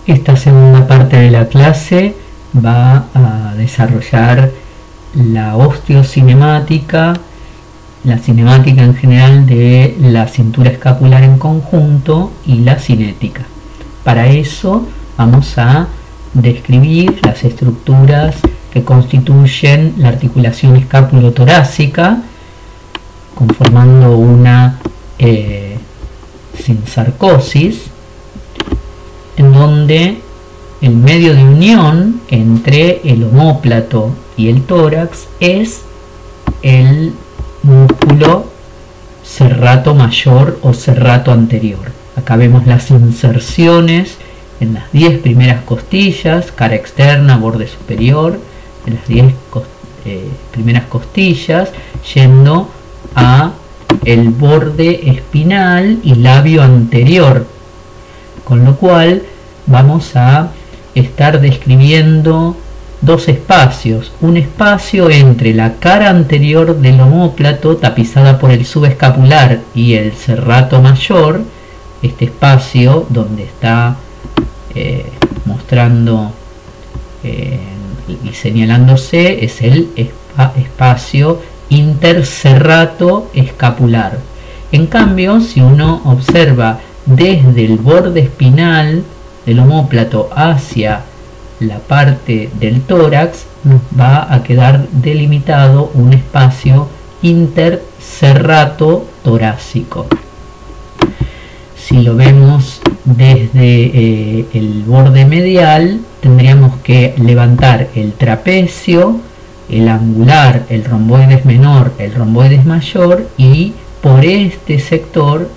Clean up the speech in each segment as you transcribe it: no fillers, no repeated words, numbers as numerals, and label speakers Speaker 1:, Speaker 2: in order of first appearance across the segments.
Speaker 1: Esta segunda parte de la clase va a desarrollar la osteocinemática, la cinemática en general de la cintura escapular en conjunto y la cinética. Para eso vamos a describir las estructuras que constituyen la articulación escápulo-torácica, conformando una sinsarcosis, en donde el medio de unión entre el omóplato y el tórax es el músculo serrato mayor o serrato anterior. Acá vemos las inserciones en las 10 primeras costillas, cara externa, borde superior, en las 10 primeras costillas, yendo a el borde espinal y labio anterior, con lo cual vamos a estar describiendo dos espacios: un espacio entre la cara anterior del omóplato tapizada por el subescapular y el serrato mayor. Este espacio donde está mostrando y señalándose es el espacio interserrato escapular. En cambio, si uno observa desde el borde espinal del omóplato hacia la parte del tórax, nos va a quedar delimitado un espacio interserrato torácico. Si lo vemos desde el borde medial, tendríamos que levantar el trapecio, el angular, el romboides menor, el romboides mayor, y por este sector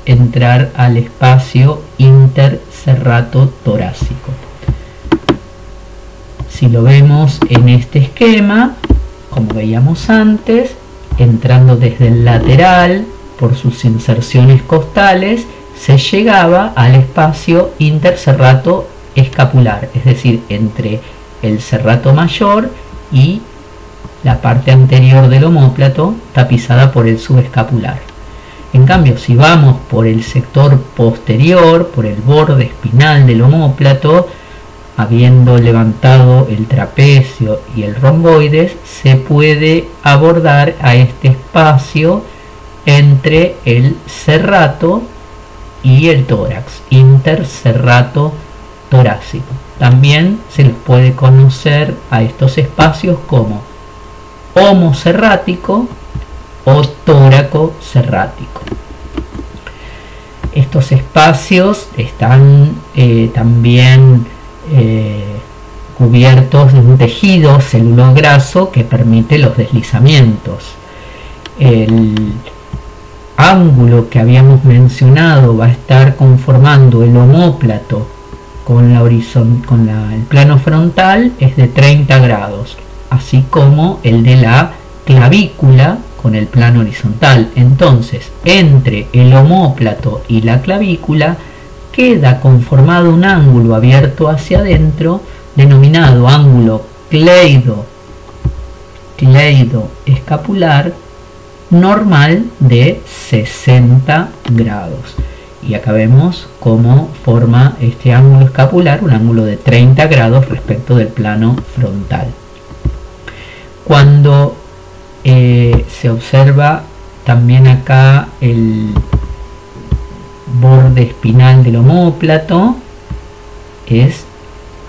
Speaker 1: entrar al espacio interserrato torácico. Si lo vemos en este esquema, como veíamos antes, entrando desde el lateral por sus inserciones costales, se llegaba al espacio interserrato escapular, es decir, entre el serrato mayor y la parte anterior del omóplato tapizada por el subescapular. En cambio, si vamos por el sector posterior, por el borde espinal del omóplato, habiendo levantado el trapecio y el romboides, se puede abordar a este espacio entre el serrato y el tórax, interserrato torácico. También se les puede conocer a estos espacios como homoserrático o tóraco-serrático. Estos espacios están también cubiertos de un tejido celulograso que permite los deslizamientos. El ángulo que habíamos mencionado va a estar conformando el omóplato con el plano frontal, es de 30 grados, así como el de la clavícula con el plano horizontal. Entonces, entre el omóplato y la clavícula queda conformado un ángulo abierto hacia adentro denominado ángulo cleido-escapular normal de 60 grados. Y acá vemos cómo forma este ángulo escapular, un ángulo de 30 grados respecto del plano frontal. Cuando se observa también acá el borde espinal del omóplato, es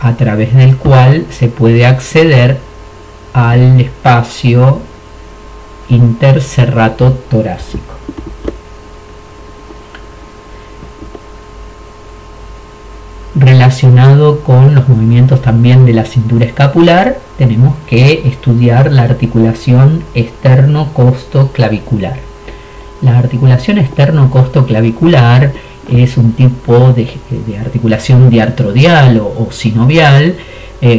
Speaker 1: a través del cual se puede acceder al espacio interserrato torácico. Relacionado con los movimientos también de la cintura escapular, tenemos que estudiar la articulación externo-costo-clavicular. La articulación externo-costo-clavicular es un tipo de articulación diartrodial o sinovial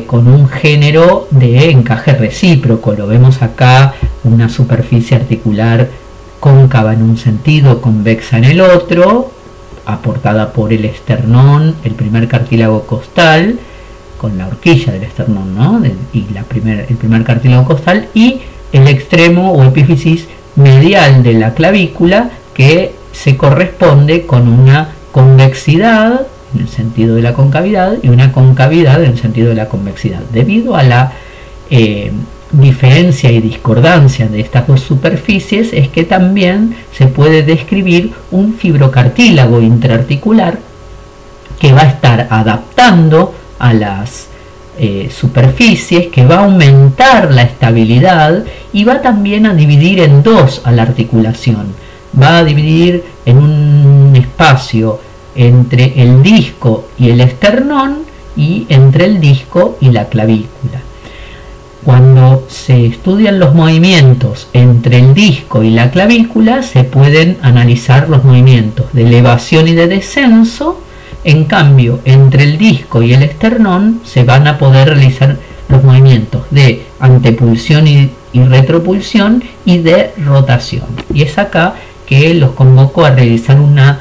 Speaker 1: con un género de encaje recíproco. Lo vemos acá, una superficie articular cóncava en un sentido, convexa en el otro, aportada por el esternón, el primer cartílago costal, con la horquilla del esternón, ¿no? Y el primer cartílago costal, y el extremo o epífisis medial de la clavícula, que se corresponde con una convexidad en el sentido de la concavidad y una concavidad en el sentido de la convexidad. Debido a la diferencia y discordancia de estas dos superficies es que también se puede describir un fibrocartílago intraarticular que va a estar adaptando a las superficies, que va a aumentar la estabilidad y va también a dividir en dos a la articulación. Va a dividir en un espacio entre el disco y el esternón y entre el disco y la clavícula. Cuando se estudian los movimientos entre el disco y la clavícula, se pueden analizar los movimientos de elevación y de descenso. En cambio, entre el disco y el esternón se van a poder realizar los movimientos de antepulsión y retropulsión y de rotación. Y es acá que los convoco a realizar una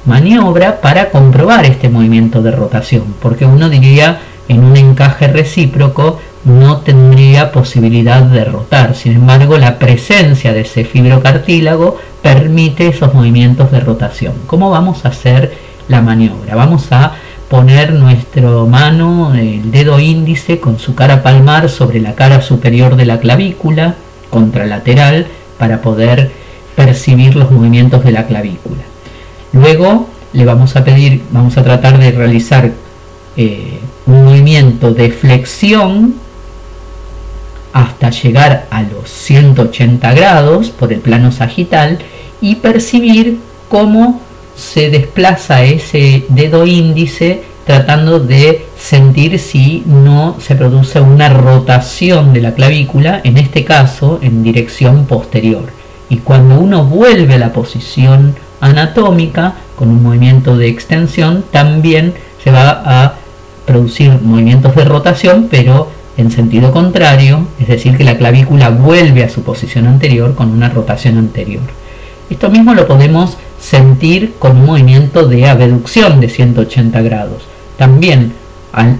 Speaker 1: maniobra para comprobar este movimiento de rotación, porque uno diría en un encaje recíproco no tendría posibilidad de rotar. Sin embargo, la presencia de ese fibrocartílago permite esos movimientos de rotación. ¿Cómo vamos a hacer la maniobra? Vamos a poner nuestra mano, el dedo índice con su cara palmar sobre la cara superior de la clavícula contralateral para poder percibir los movimientos de la clavícula. Luego le vamos a pedir, vamos a tratar de realizar un movimiento de flexión hasta llegar a los 180 grados por el plano sagital y percibir cómo se desplaza ese dedo índice, tratando de sentir si no se produce una rotación de la clavícula, en este caso en dirección posterior. Y cuando uno vuelve a la posición anatómica con un movimiento de extensión, también se va a producir movimientos de rotación, pero en sentido contrario, es decir, que la clavícula vuelve a su posición anterior con una rotación anterior. Esto mismo lo podemos sentir con un movimiento de abducción de 180 grados. También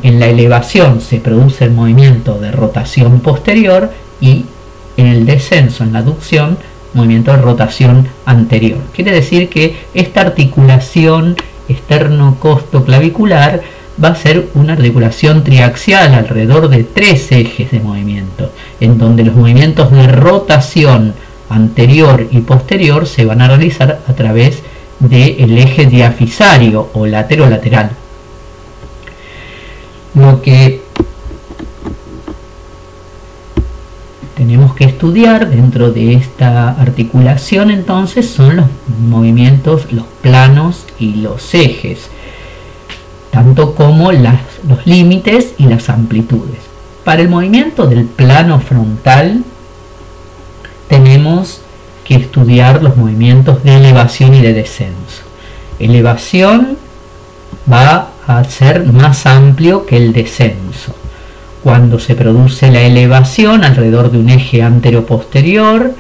Speaker 1: en la elevación se produce el movimiento de rotación posterior y en el descenso, en la aducción, movimiento de rotación anterior. Quiere decir que esta articulación externo-costo-clavicular va a ser una articulación triaxial alrededor de 3 ejes de movimiento, en donde los movimientos de rotación anterior y posterior se van a realizar a través del eje diafisario o lateral. Lo que tenemos que estudiar dentro de esta articulación entonces son los movimientos, los planos y los ejes, tanto como los límites y las amplitudes. Para el movimiento del plano frontal tenemos que estudiar los movimientos de elevación y de descenso. Elevación va a ser más amplio que el descenso. Cuando se produce la elevación alrededor de un eje anteroposterior,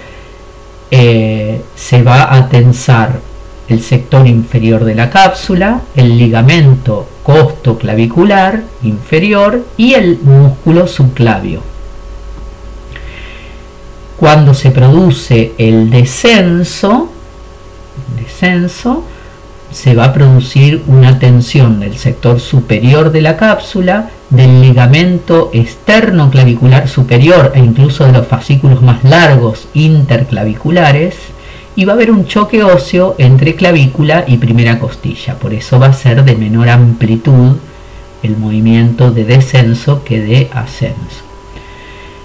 Speaker 1: se va a tensar el sector inferior de la cápsula, el ligamento costoclavicular inferior y el músculo subclavio. Cuando se produce el descenso, se va a producir una tensión del sector superior de la cápsula, del ligamento externo clavicular superior e incluso de los fascículos más largos interclaviculares, y va a haber un choque óseo entre clavícula y primera costilla. Por eso va a ser de menor amplitud el movimiento de descenso que de ascenso.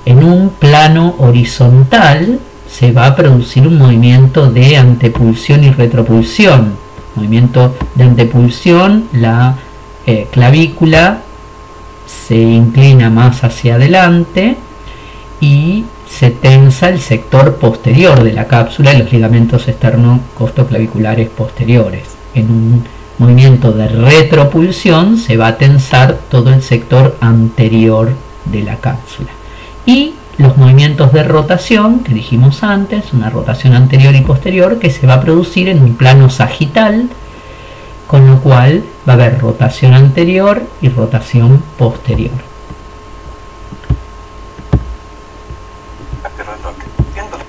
Speaker 1: En un plano horizontal se va a producir un movimiento de antepulsión y retropulsión. Movimiento de antepulsión, la clavícula se inclina más hacia adelante y se tensa el sector posterior de la cápsula y los ligamentos externo-costoclaviculares posteriores. En un movimiento de retropulsión se va a tensar todo el sector anterior de la cápsula. Y los movimientos de rotación que dijimos antes, una rotación anterior y posterior que se va a producir en un plano sagital, con lo cual va a haber rotación anterior y rotación posterior.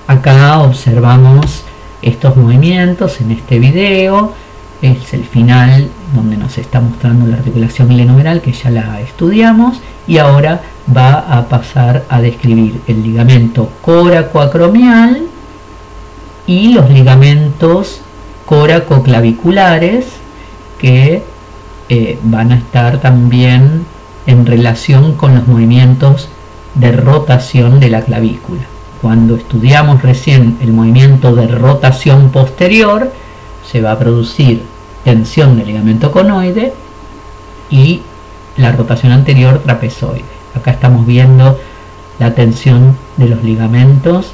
Speaker 1: Acá observamos estos movimientos en este video, es el final donde nos está mostrando la articulación glenohumeral, que ya la estudiamos, y ahora va a pasar a describir el ligamento coracoacromial y los ligamentos coracoclaviculares, que van a estar también en relación con los movimientos de rotación de la clavícula. Cuando estudiamos recién el movimiento de rotación posterior, se va a producir tensión del ligamento conoide y la rotación anterior trapezoide. Acá estamos viendo la tensión de los ligamentos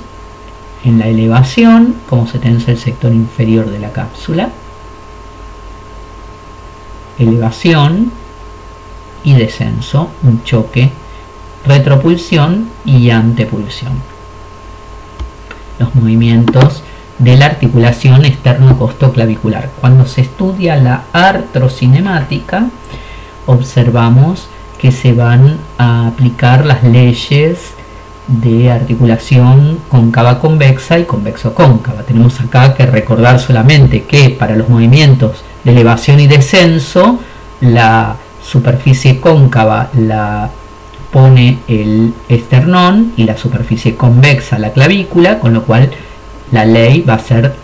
Speaker 1: en la elevación, cómo se tensa el sector inferior de la cápsula, elevación y descenso, un choque, retropulsión y antepulsión. Los movimientos de la articulación externo-costoclavicular. Cuando se estudia la artrocinemática, observamos que se van a aplicar las leyes de articulación cóncava-convexa y convexo-cóncava. Tenemos acá que recordar solamente que para los movimientos de elevación y descenso, la superficie cóncava la pone el esternón y la superficie convexa la clavícula, con lo cual la ley va a ser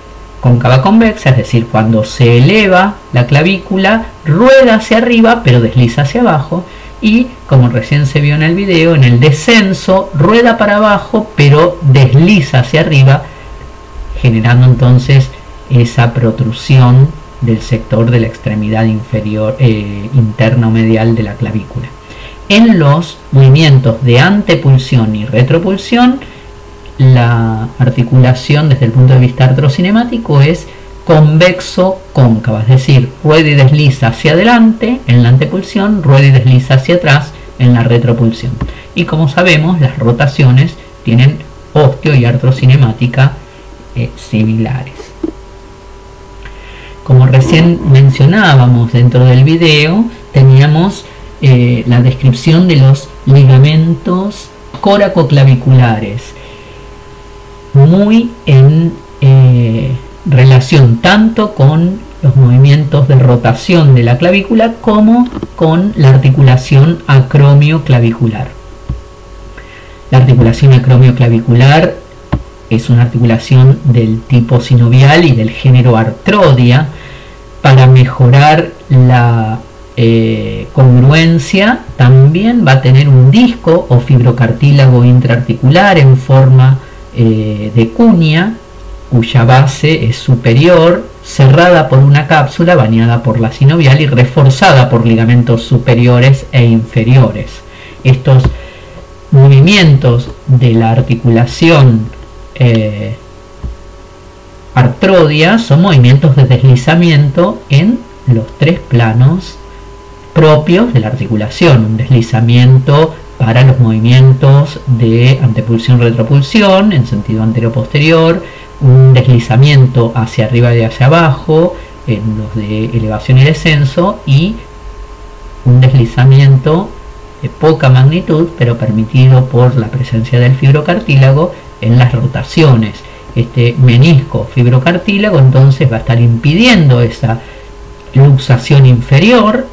Speaker 1: cóncava-convexa, es decir, cuando se eleva la clavícula, rueda hacia arriba pero desliza hacia abajo, y como recién se vio en el video, en el descenso rueda para abajo pero desliza hacia arriba, generando entonces esa protrusión del sector de la extremidad inferior interna o medial de la clavícula. En los movimientos de antepulsión y retropulsión, la articulación desde el punto de vista artrocinemático es convexo-cóncava, es decir, rueda y desliza hacia adelante en la antepulsión, rueda y desliza hacia atrás en la retropulsión. Y como sabemos, las rotaciones tienen osteo y artrocinemática similares. Como recién mencionábamos dentro del video, teníamos la descripción de los ligamentos coracoclaviculares, muy en relación tanto con los movimientos de rotación de la clavícula como con la articulación acromioclavicular. La articulación acromioclavicular es una articulación del tipo sinovial y del género Artrodia. Para mejorar la congruencia, también va a tener un disco o fibrocartílago intraarticular en forma de cuña, cuya base es superior, cerrada por una cápsula bañada por la sinovial y reforzada por ligamentos superiores e inferiores. Estos movimientos de la articulación artrodia son movimientos de deslizamiento en los tres planos propios de la articulación: un deslizamiento para los movimientos de antepulsión-retropulsión en sentido anterior-posterior, un deslizamiento hacia arriba y hacia abajo en los de elevación y descenso, y un deslizamiento de poca magnitud pero permitido por la presencia del fibrocartílago en las rotaciones. Este menisco fibrocartílago entonces va a estar impidiendo esa luxación inferior,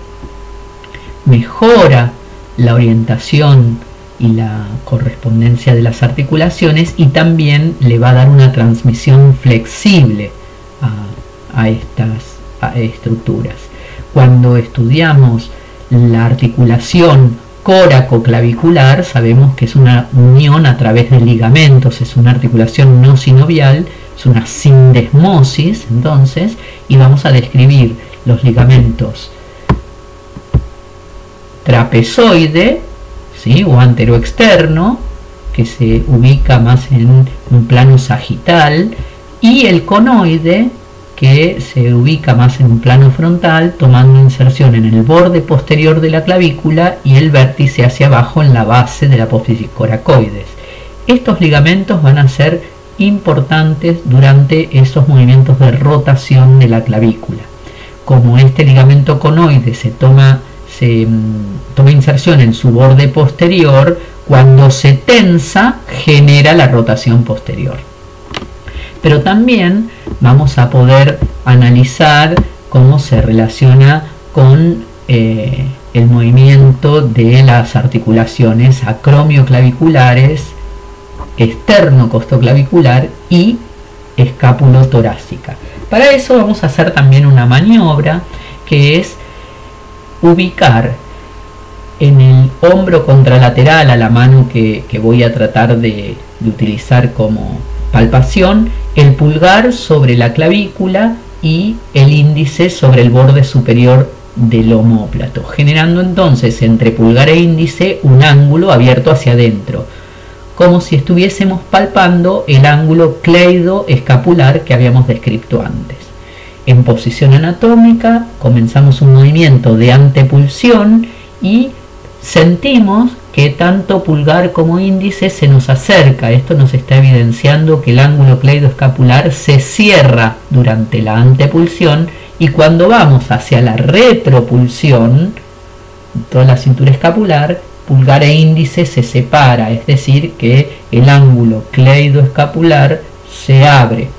Speaker 1: mejora la orientación y la correspondencia de las articulaciones, y también le va a dar una transmisión flexible a estas estructuras. Cuando estudiamos la articulación coracoclavicular, sabemos que es una unión a través de ligamentos, es una articulación no sinovial, es una sindesmosis entonces, y vamos a describir los ligamentos trapezoide, ¿sí?, o anteroexterno, que se ubica más en un plano sagital, y el conoide, que se ubica más en un plano frontal, tomando inserción en el borde posterior de la clavícula y el vértice hacia abajo en la base de la apófisis coracoides. Estos ligamentos van a ser importantes durante esos movimientos de rotación de la clavícula. Como este ligamento conoide se toma inserción en su borde posterior, cuando se tensa genera la rotación posterior. Pero también vamos a poder analizar cómo se relaciona con el movimiento de las articulaciones acromioclaviculares, esternocostoclavicular y escapulotorácica. Para eso vamos a hacer también una maniobra que es ubicar en el hombro contralateral, a la mano que voy a tratar de utilizar como palpación, el pulgar sobre la clavícula y el índice sobre el borde superior del omóplato, generando entonces entre pulgar e índice un ángulo abierto hacia adentro, como si estuviésemos palpando el ángulo cleidoescapular que habíamos descrito antes. En posición anatómica comenzamos un movimiento de antepulsión y sentimos que tanto pulgar como índice se nos acerca. Esto nos está evidenciando que el ángulo cleidoescapular se cierra durante la antepulsión, y cuando vamos hacia la retropulsión, toda la cintura escapular, pulgar e índice se separa, es decir, que el ángulo cleidoescapular se abre.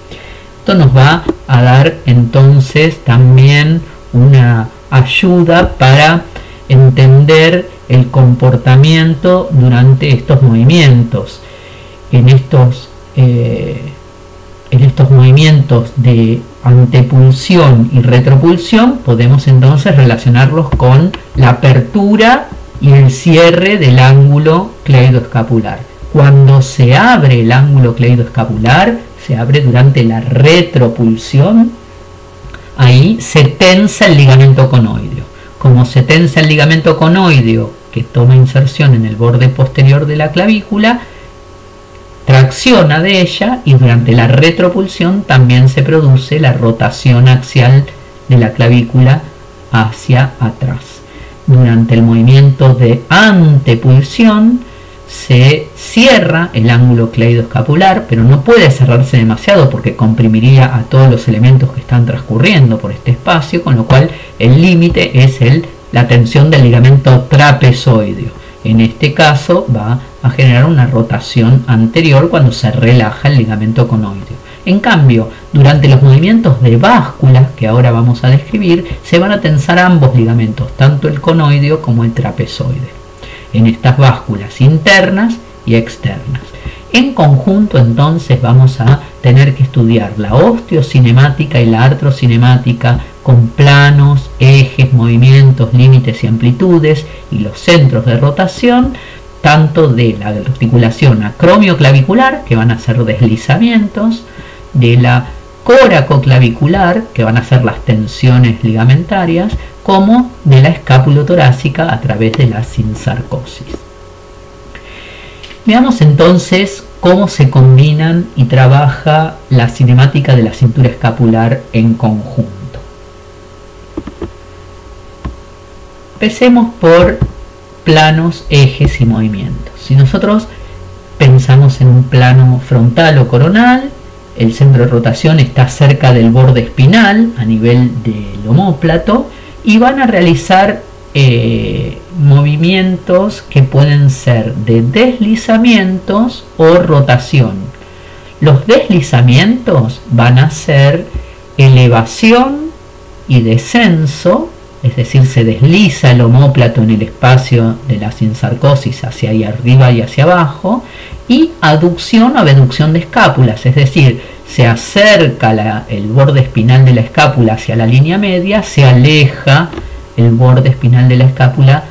Speaker 1: Esto nos va a dar entonces también una ayuda para entender el comportamiento durante estos movimientos. En estos movimientos de antepulsión y retropulsión podemos entonces relacionarlos con la apertura y el cierre del ángulo cleidoescapular. Cuando se abre el ángulo cleidoescapular, se abre durante la retropulsión, ahí se tensa el ligamento conoideo. Como se tensa el ligamento conoideo que toma inserción en el borde posterior de la clavícula, tracciona de ella, y durante la retropulsión también se produce la rotación axial de la clavícula hacia atrás. Durante el movimiento de antepulsión se cierra el ángulo cleidoescapular, pero no puede cerrarse demasiado porque comprimiría a todos los elementos que están transcurriendo por este espacio, con lo cual el límite es la tensión del ligamento trapezoideo. En este caso va a generar una rotación anterior cuando se relaja el ligamento conoideo. En cambio, durante los movimientos de báscula, que ahora vamos a describir, se van a tensar ambos ligamentos, tanto el conoideo como el trapezoide, en estas básculas internas y externas. En conjunto, entonces, vamos a tener que estudiar la osteocinemática y la artrocinemática con planos, ejes, movimientos, límites y amplitudes, y los centros de rotación, tanto de la articulación acromioclavicular, que van a ser deslizamientos, de la coracoclavicular, que van a ser las tensiones ligamentarias, como de la escapulotorácica a través de la sinsarcosis. Veamos entonces cómo se combinan y trabaja la cinemática de la cintura escapular en conjunto. Empecemos por planos, ejes y movimientos. Si nosotros pensamos en un plano frontal o coronal, el centro de rotación está cerca del borde espinal a nivel del omóplato, y van a realizar movimientos que pueden ser de deslizamientos o rotación. Los deslizamientos van a ser elevación y descenso, es decir, se desliza el omóplato en el espacio de la sinsarcosis hacia ahí arriba y hacia abajo, y aducción o abducción de escápulas, es decir, se acerca el borde espinal de la escápula hacia la línea media, se aleja el borde espinal de la escápula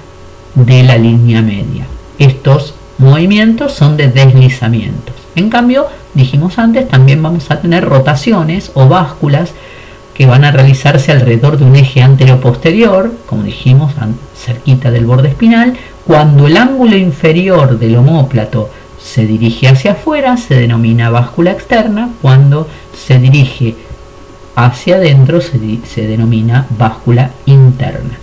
Speaker 1: de la línea media. Estos movimientos son de deslizamientos. En cambio, dijimos antes, también vamos a tener rotaciones o básculas que van a realizarse alrededor de un eje anteroposterior, como dijimos, cerquita del borde espinal. Cuando el ángulo inferior del omóplato se dirige hacia afuera, se denomina báscula externa. Cuando se dirige hacia adentro, se denomina báscula interna.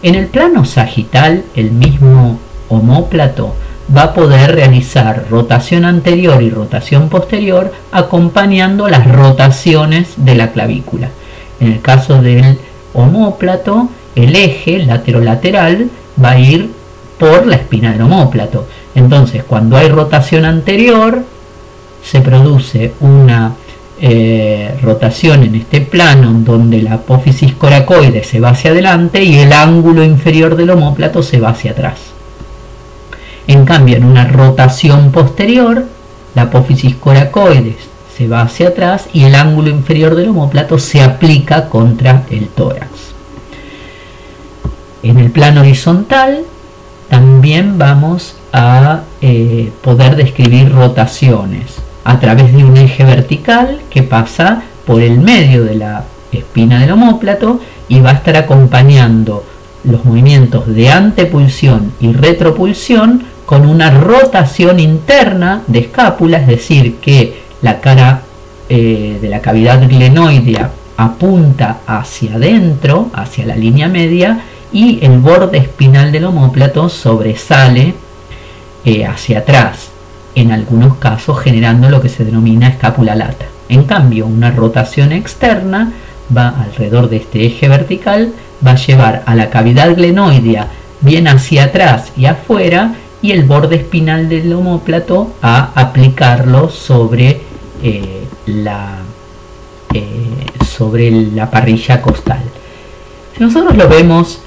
Speaker 1: En el plano sagital, el mismo omóplato va a poder realizar rotación anterior y rotación posterior, acompañando las rotaciones de la clavícula. En el caso del omóplato, el eje laterolateral va a ir por la espina del omóplato. Entonces, cuando hay rotación anterior, se produce una rotación en este plano donde la apófisis coracoide se va hacia adelante y el ángulo inferior del omóplato se va hacia atrás. En cambio, en una rotación posterior, la apófisis coracoide se va hacia atrás y el ángulo inferior del omóplato se aplica contra el tórax. En el plano horizontal también vamos a poder describir rotaciones a través de un eje vertical que pasa por el medio de la espina del omóplato y va a estar acompañando los movimientos de antepulsión y retropulsión con una rotación interna de escápula, es decir, que la cara de la cavidad glenoidea apunta hacia adentro, hacia la línea media, y el borde espinal del omóplato sobresale hacia atrás, en algunos casos generando lo que se denomina escápula lata. En cambio, una rotación externa va alrededor de este eje vertical, va a llevar a la cavidad glenoidea bien hacia atrás y afuera, y el borde espinal del omóplato a aplicarlo sobre la parrilla costal. Si nosotros lo vemos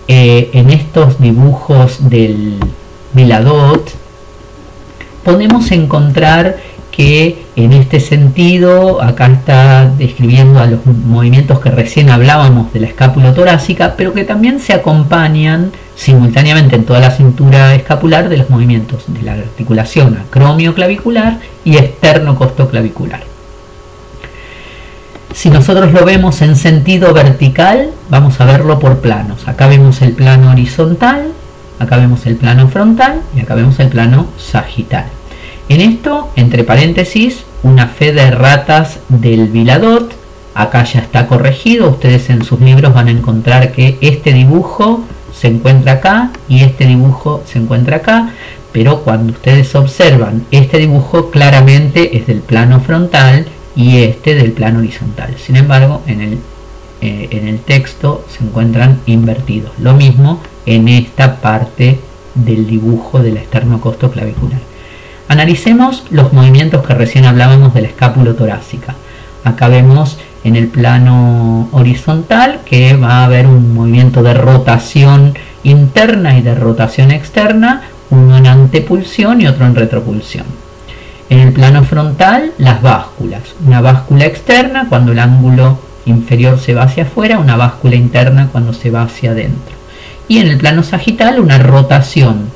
Speaker 1: en estos dibujos del Viladot, podemos encontrar que en este sentido, acá está describiendo a los movimientos que recién hablábamos de la escápula torácica, pero que también se acompañan simultáneamente en toda la cintura escapular de los movimientos de la articulación acromioclavicular y esternocostoclavicular. Si nosotros lo vemos en sentido vertical, vamos a verlo por planos. Acá vemos el plano horizontal, acá vemos el plano frontal y acá vemos el plano sagital. En esto, entre paréntesis, una fe de ratas del Viladot. Acá ya está corregido. Ustedes en sus libros van a encontrar que este dibujo se encuentra acá y este dibujo se encuentra acá. Pero cuando ustedes observan, este dibujo claramente es del plano frontal y este del plano horizontal. Sin embargo, en el texto se encuentran invertidos. Lo mismo en esta parte del dibujo de la esternocostoclavicular. Analicemos los movimientos que recién hablábamos de la escápula torácica. Acá vemos en el plano horizontal que va a haber un movimiento de rotación interna y de rotación externa, uno en antepulsión y otro en retropulsión. En el plano frontal, las básculas. Una báscula externa cuando el ángulo inferior se va hacia afuera, una báscula interna cuando se va hacia adentro. Y en el plano sagital, una rotación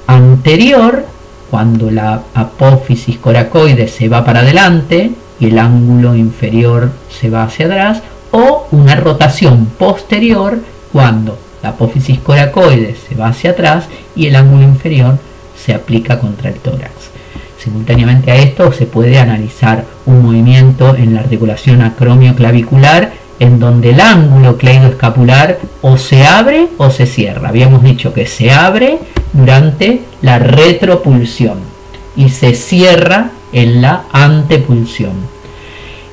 Speaker 1: anterior cuando la apófisis coracoide se va para adelante y el ángulo inferior se va hacia atrás, o una rotación posterior cuando la apófisis coracoide se va hacia atrás y el ángulo inferior se aplica contra el tórax. Simultáneamente a esto se puede analizar un movimiento en la articulación acromioclavicular en donde el ángulo cleidoescapular o se abre o se cierra. Habíamos dicho que se abre durante la retropulsión y se cierra en la antepulsión.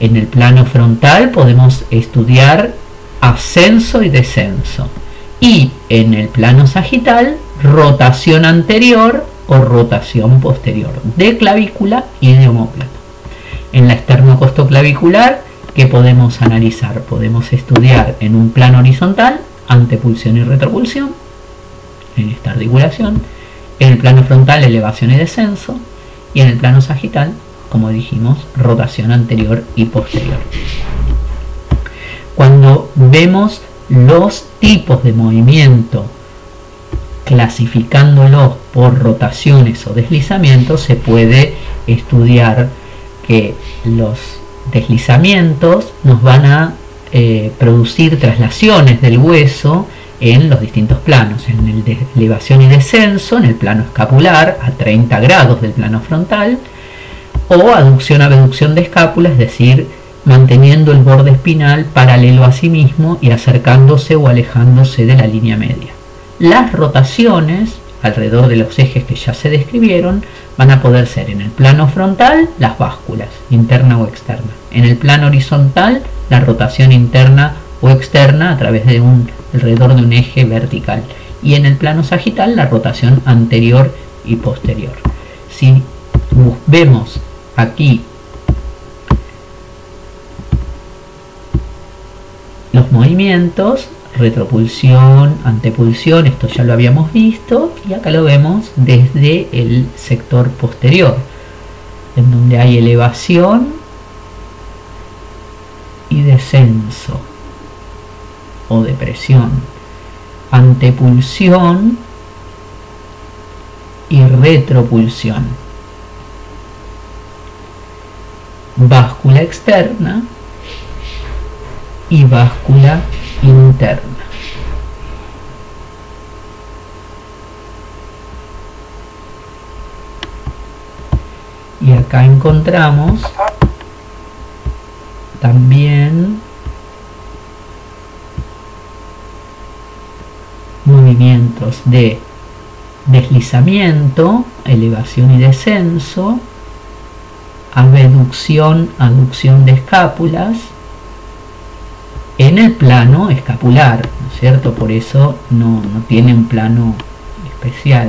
Speaker 1: En el plano frontal podemos estudiar ascenso y descenso, y en el plano sagital rotación anterior o rotación posterior de clavícula y de omóplato. En la esternocostoclavicular, ¿qué podemos analizar? Podemos estudiar en un plano horizontal antepulsión y retropulsión en esta articulación, en el plano frontal elevación y descenso, y en el plano sagital, como dijimos, rotación anterior y posterior. Cuando vemos los tipos de movimiento clasificándolos por rotaciones o deslizamientos, se puede estudiar que los deslizamientos nos van a producir traslaciones del hueso en los distintos planos, en el de elevación y descenso, en el plano escapular a 30 grados del plano frontal, o aducción abducción de escápula, es decir, manteniendo el borde espinal paralelo a sí mismo y acercándose o alejándose de la línea media. Las rotaciones alrededor de los ejes que ya se describieron van a poder ser en el plano frontal las básculas, interna o externa. En el plano horizontal, la rotación interna o externa a través de alrededor de un eje vertical. Y en el plano sagital, la rotación anterior y posterior. Si vemos aquí los movimientos, retropulsión, antepulsión, esto ya lo habíamos visto, y acá lo vemos desde el sector posterior, en donde hay elevación y descenso o depresión, antepulsión y retropulsión, báscula externa y báscula interna. Y acá encontramos también movimientos de deslizamiento, elevación y descenso, abducción, aducción de escápulas en el plano escapular, ¿no es cierto? Por eso no tiene un plano especial.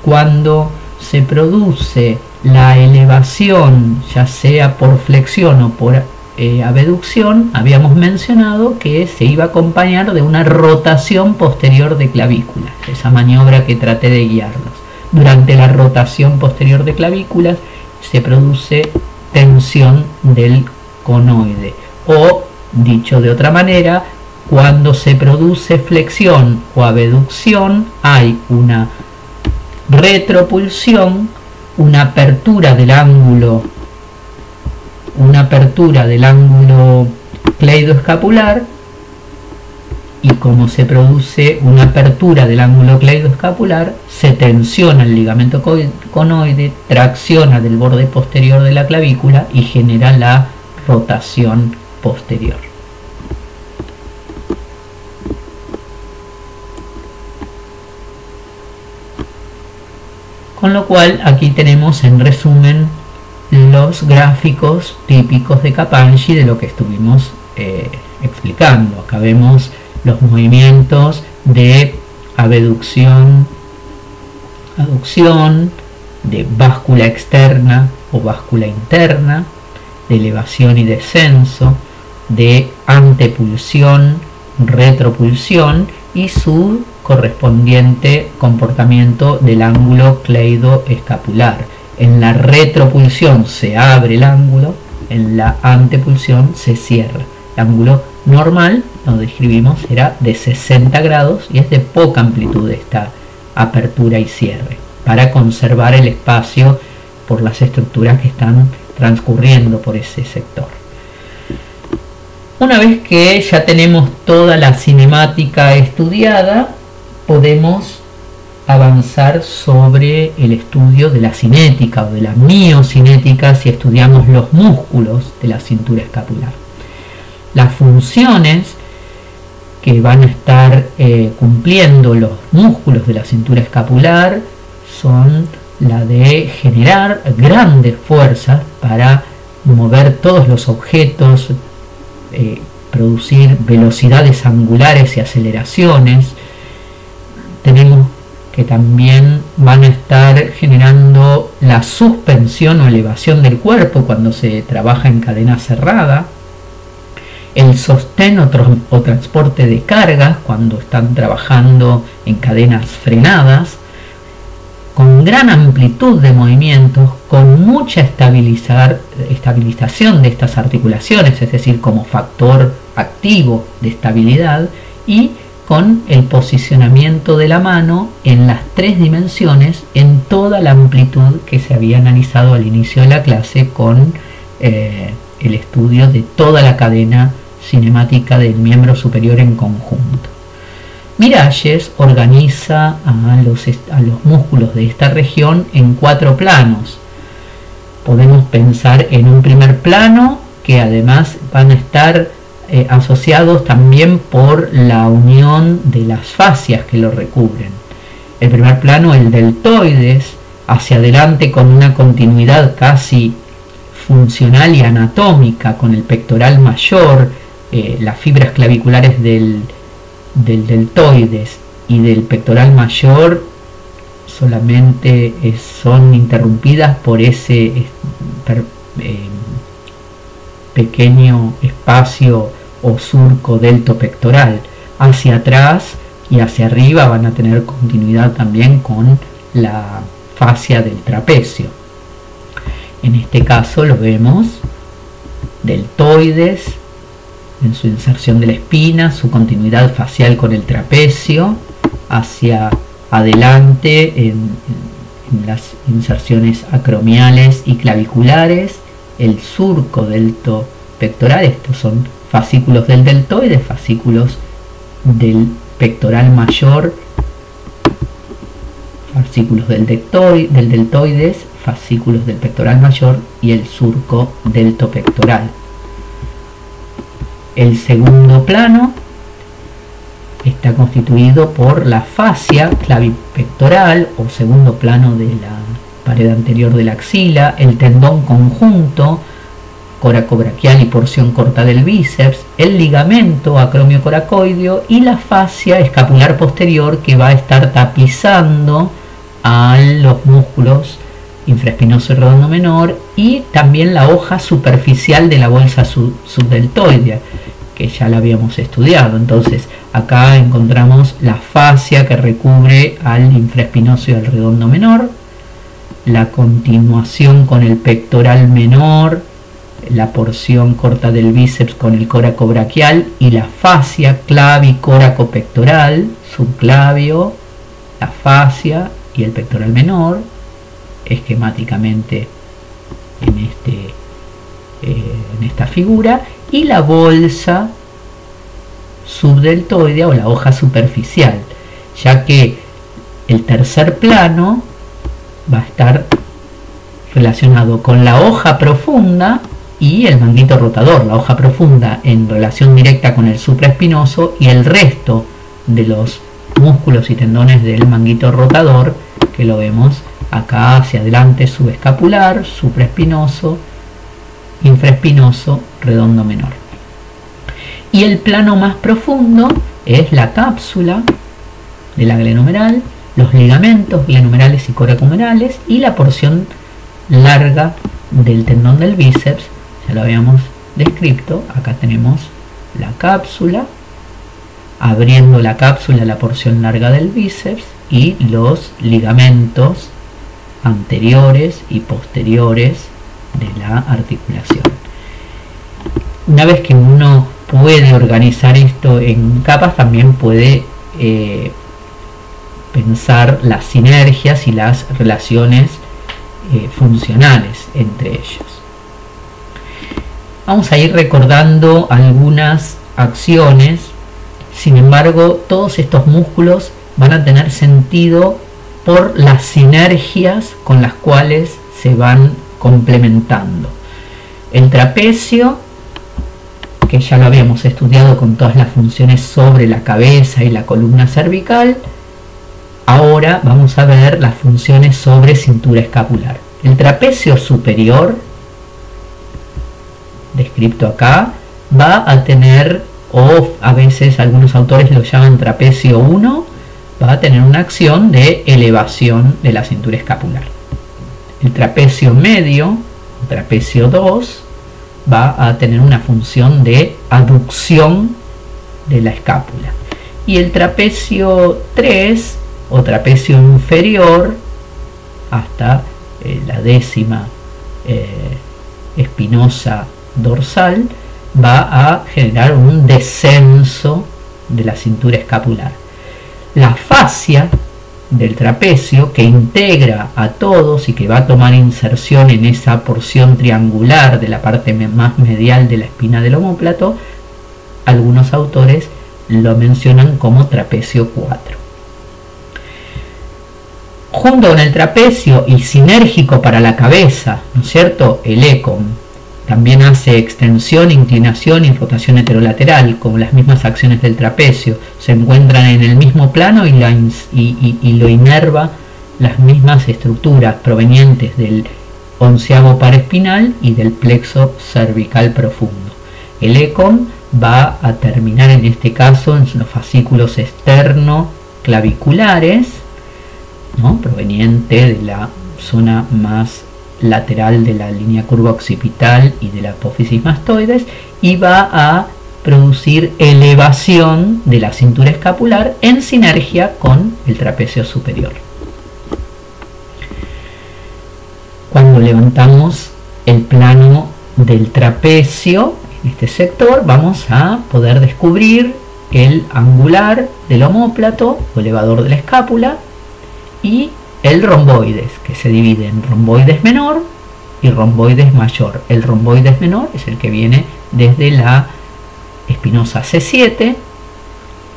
Speaker 1: Cuando se produce la elevación, ya sea por flexión o por abducción, habíamos mencionado que se iba a acompañar de una rotación posterior de clavículas, esa maniobra que traté de guiarlos. Durante la rotación posterior de clavículas se produce tensión del conoide, o dicho de otra manera, cuando se produce flexión o abducción hay una retropulsión, una apertura del ángulo cleidoescapular, y como se produce una apertura del ángulo cleidoescapular, se tensiona el ligamento conoide, tracciona del borde posterior de la clavícula y genera la rotación posterior. Con lo cual aquí tenemos en resumen los gráficos típicos de Kaplanyi de lo que estuvimos explicando. Acá vemos los movimientos de abducción, aducción, de báscula externa o báscula interna, de elevación y descenso, de antepulsión, retropulsión y su correspondiente comportamiento del ángulo cleidoescapular. En la retropulsión se abre el ángulo, en la antepulsión se cierra. El ángulo normal, lo describimos, era de 60 grados y es de poca amplitud esta apertura y cierre, para conservar el espacio por las estructuras que están transcurriendo por ese sector. Una vez que ya tenemos toda la cinemática estudiada, podemos avanzar sobre el estudio de la cinética o de la miocinética si estudiamos los músculos de la cintura escapular. Las funciones que van a estar cumpliendo los músculos de la cintura escapular son la de generar grandes fuerzas para mover todos los objetos, producir velocidades angulares y aceleraciones. Tenemos que también van a estar generando la suspensión o elevación del cuerpo cuando se trabaja en cadena cerrada, el sostén o transporte de cargas cuando están trabajando en cadenas frenadas, con gran amplitud de movimientos, con mucha estabilización de estas articulaciones, es decir, como factor activo de estabilidad, y con el posicionamiento de la mano en las 3 dimensiones en toda la amplitud que se había analizado al inicio de la clase con el estudio de toda la cadena cinemática del miembro superior en conjunto. Miralles organiza a los músculos de esta región en 4 planos. Podemos pensar en un primer plano que además van a estar asociados también por la unión de las fascias que lo recubren. El primer plano, el deltoides, hacia adelante con una continuidad casi funcional y anatómica con el pectoral mayor, las fibras claviculares del deltoides y del pectoral mayor solamente son interrumpidas por ese pequeño espacio o surco deltopectoral. Hacia atrás y hacia arriba van a tener continuidad también con la fascia del trapecio. En este caso lo vemos deltoides en su inserción de la espina, su continuidad facial con el trapecio, hacia adelante en las inserciones acromiales y claviculares, el surco deltopectoral. Estos son fascículos del deltoide, fascículos del pectoral mayor, fascículos del deltoides, fascículos del pectoral mayor y el surco deltopectoral. El segundo plano está constituido por la fascia clavipectoral o segundo plano de la pared anterior de la axila, el tendón conjunto coracobraquial y porción corta del bíceps, el ligamento acromiocoracoideo y la fascia escapular posterior, que va a estar tapizando a los músculos infraespinoso y redondo menor, y también la hoja superficial de la bolsa subdeltoidea, que ya la habíamos estudiado. Entonces acá encontramos la fascia que recubre al infraespinoso y al redondo menor, la continuación con el pectoral menor, la porción corta del bíceps con el coracobraquial y la fascia clavicóracopectoral, subclavio, la fascia y el pectoral menor, esquemáticamente en esta figura, y la bolsa subdeltoidea o la hoja superficial, ya que el tercer plano va a estar relacionado con la hoja profunda y el manguito rotador, la hoja profunda en relación directa con el supraespinoso y el resto de los músculos y tendones del manguito rotador, que lo vemos acá hacia adelante, subescapular, supraespinoso, infraespinoso, redondo menor. Y el plano más profundo es la cápsula de la glenomeral, los ligamentos glenomerales y coracomerales y la porción larga del tendón del bíceps. Ya lo habíamos descrito. Acá tenemos la cápsula, abriendo la cápsula la porción larga del bíceps y los ligamentos anteriores y posteriores de la articulación. Una vez que uno puede organizar esto en capas, también puede pensar las sinergias y las relaciones funcionales entre ellos. Vamos a ir recordando algunas acciones. Sin embargo, todos estos músculos van a tener sentido por las sinergias con las cuales se van complementando. El trapecio, que ya lo habíamos estudiado con todas las funciones sobre la cabeza y la columna cervical, ahora vamos a ver las funciones sobre cintura escapular. El trapecio superior, descrito acá, va a tener, o a veces algunos autores lo llaman trapecio 1, va a tener una acción de elevación de la cintura escapular. El trapecio medio, trapecio 2, va a tener una función de aducción de la escápula. Y el trapecio 3 o trapecio inferior, hasta la décima espinosa dorsal, va a generar un descenso de la cintura escapular. La fascia del trapecio, que integra a todos y que va a tomar inserción en esa porción triangular de la parte más medial de la espina del omóplato, algunos autores lo mencionan como trapecio 4. Junto con el trapecio y sinérgico para la cabeza, ¿no es cierto?, el ECOM también hace extensión, inclinación y rotación heterolateral, como las mismas acciones del trapecio. Se encuentran en el mismo plano y lo inerva las mismas estructuras provenientes del 11º par espinal y del plexo cervical profundo. El ECOM va a terminar en este caso en los fascículos externo-claviculares, ¿no?, proveniente de la zona más lateral de la línea curva occipital y de la apófisis mastoides, y va a producir elevación de la cintura escapular en sinergia con el trapecio superior. Cuando levantamos el plano del trapecio en este sector, vamos a poder descubrir el angular del omóplato o elevador de la escápula y el romboides, que se divide en romboides menor y romboides mayor. El romboides menor es el que viene desde la espinosa C7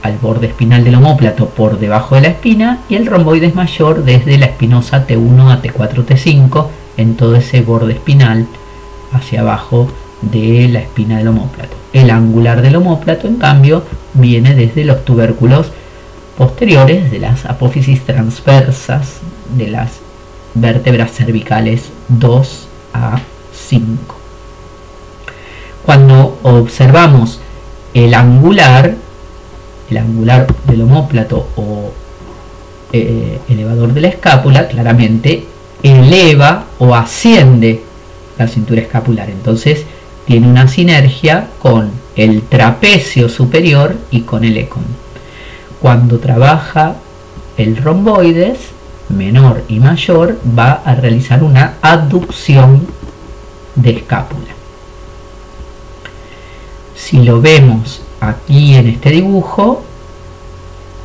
Speaker 1: al borde espinal del omóplato por debajo de la espina, y el romboides mayor desde la espinosa T1 a T4 T5 en todo ese borde espinal hacia abajo de la espina del omóplato. El angular del omóplato, en cambio, viene desde los tubérculos posteriores de las apófisis transversas de las vértebras cervicales 2 a 5. Cuando observamos el angular del omóplato o elevador de la escápula, claramente eleva o asciende la cintura escapular. Entonces tiene una sinergia con el trapecio superior y con el econ. Cuando trabaja el romboides menor y mayor, va a realizar una aducción de escápula. Si lo vemos aquí en este dibujo,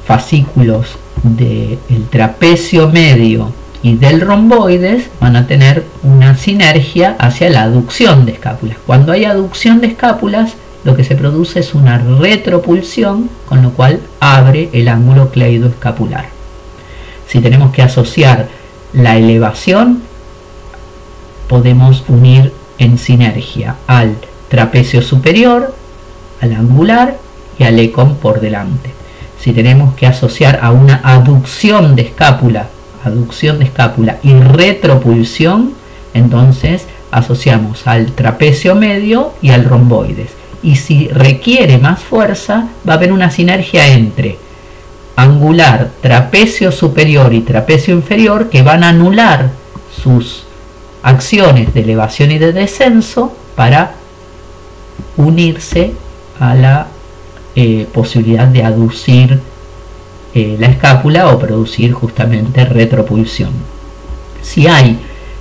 Speaker 1: fascículos del trapecio medio y del romboides van a tener una sinergia hacia la aducción de escápulas. Cuando hay aducción de escápulas, lo que se produce es una retropulsión, con lo cual abre el ángulo cleidoescapular. Si tenemos que asociar la elevación, podemos unir en sinergia al trapecio superior, al angular y al econ por delante. Si tenemos que asociar a una aducción de escápula y retropulsión, entonces asociamos al trapecio medio y al romboides. Y si requiere más fuerza, va a haber una sinergia entre angular, trapecio superior y trapecio inferior, que van a anular sus acciones de elevación y de descenso para unirse a la posibilidad de aducir la escápula o producir justamente retropulsión. Si hay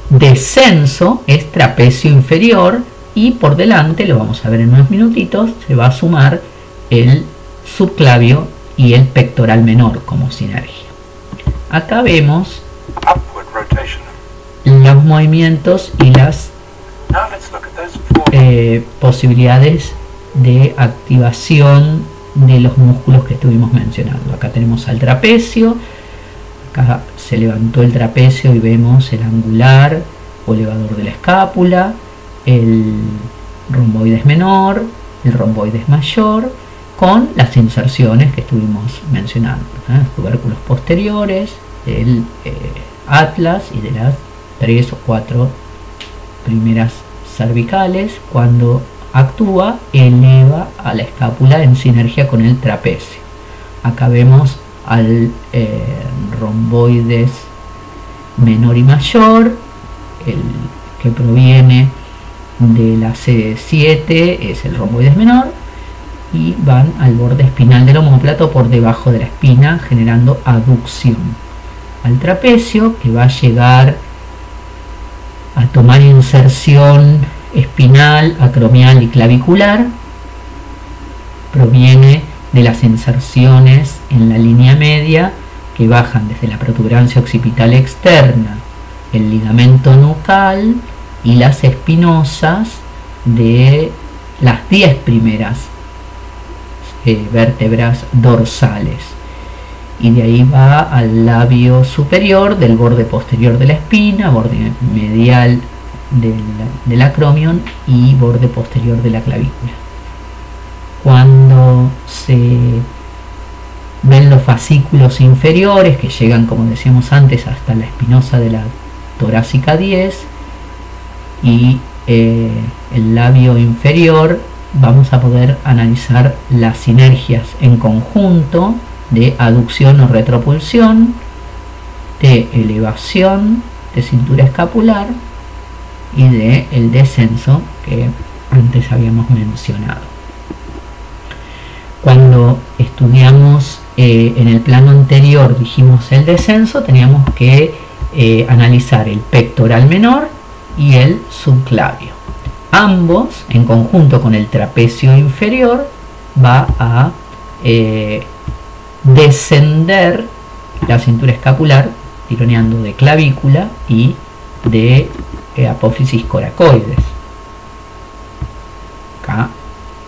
Speaker 1: descenso, es trapecio inferior, y por delante, lo vamos a ver en unos minutitos, se va a sumar el subclavio y el pectoral menor como sinergia. Acá vemos los movimientos y las posibilidades de activación de los músculos que estuvimos mencionando. Acá tenemos al trapecio, acá se levantó el trapecio y vemos el angular o elevador de la escápula, el romboides menor, el romboides mayor, con las inserciones que estuvimos mencionando, los tubérculos posteriores, el atlas y de las 3 o 4 primeras cervicales. Cuando actúa, eleva a la escápula en sinergia con el trapecio. Acá vemos al romboides menor y mayor, el que proviene de la C7 es el romboides menor, y van al borde espinal del omóplato por debajo de la espina, generando aducción. Al trapecio, que va a llegar a tomar inserción espinal, acromial y clavicular, proviene de las inserciones en la línea media que bajan desde la protuberancia occipital externa, el ligamento nucal y las espinosas de las 10 primeras vértebras dorsales, y de ahí va al labio superior del borde posterior de la espina, borde medial del acromion y borde posterior de la clavícula. Cuando se ven los fascículos inferiores, que llegan, como decíamos antes, hasta la espinosa de la torácica 10 y el labio inferior, vamos a poder analizar las sinergias en conjunto de aducción o retropulsión, de elevación de cintura escapular y de el descenso que antes habíamos mencionado. Cuando estudiamos en el plano anterior, dijimos el descenso, teníamos que analizar el pectoral menor y el subclavio. Ambos, en conjunto con el trapecio inferior, va a descender la cintura escapular, tironeando de clavícula y de apófisis coracoides. Acá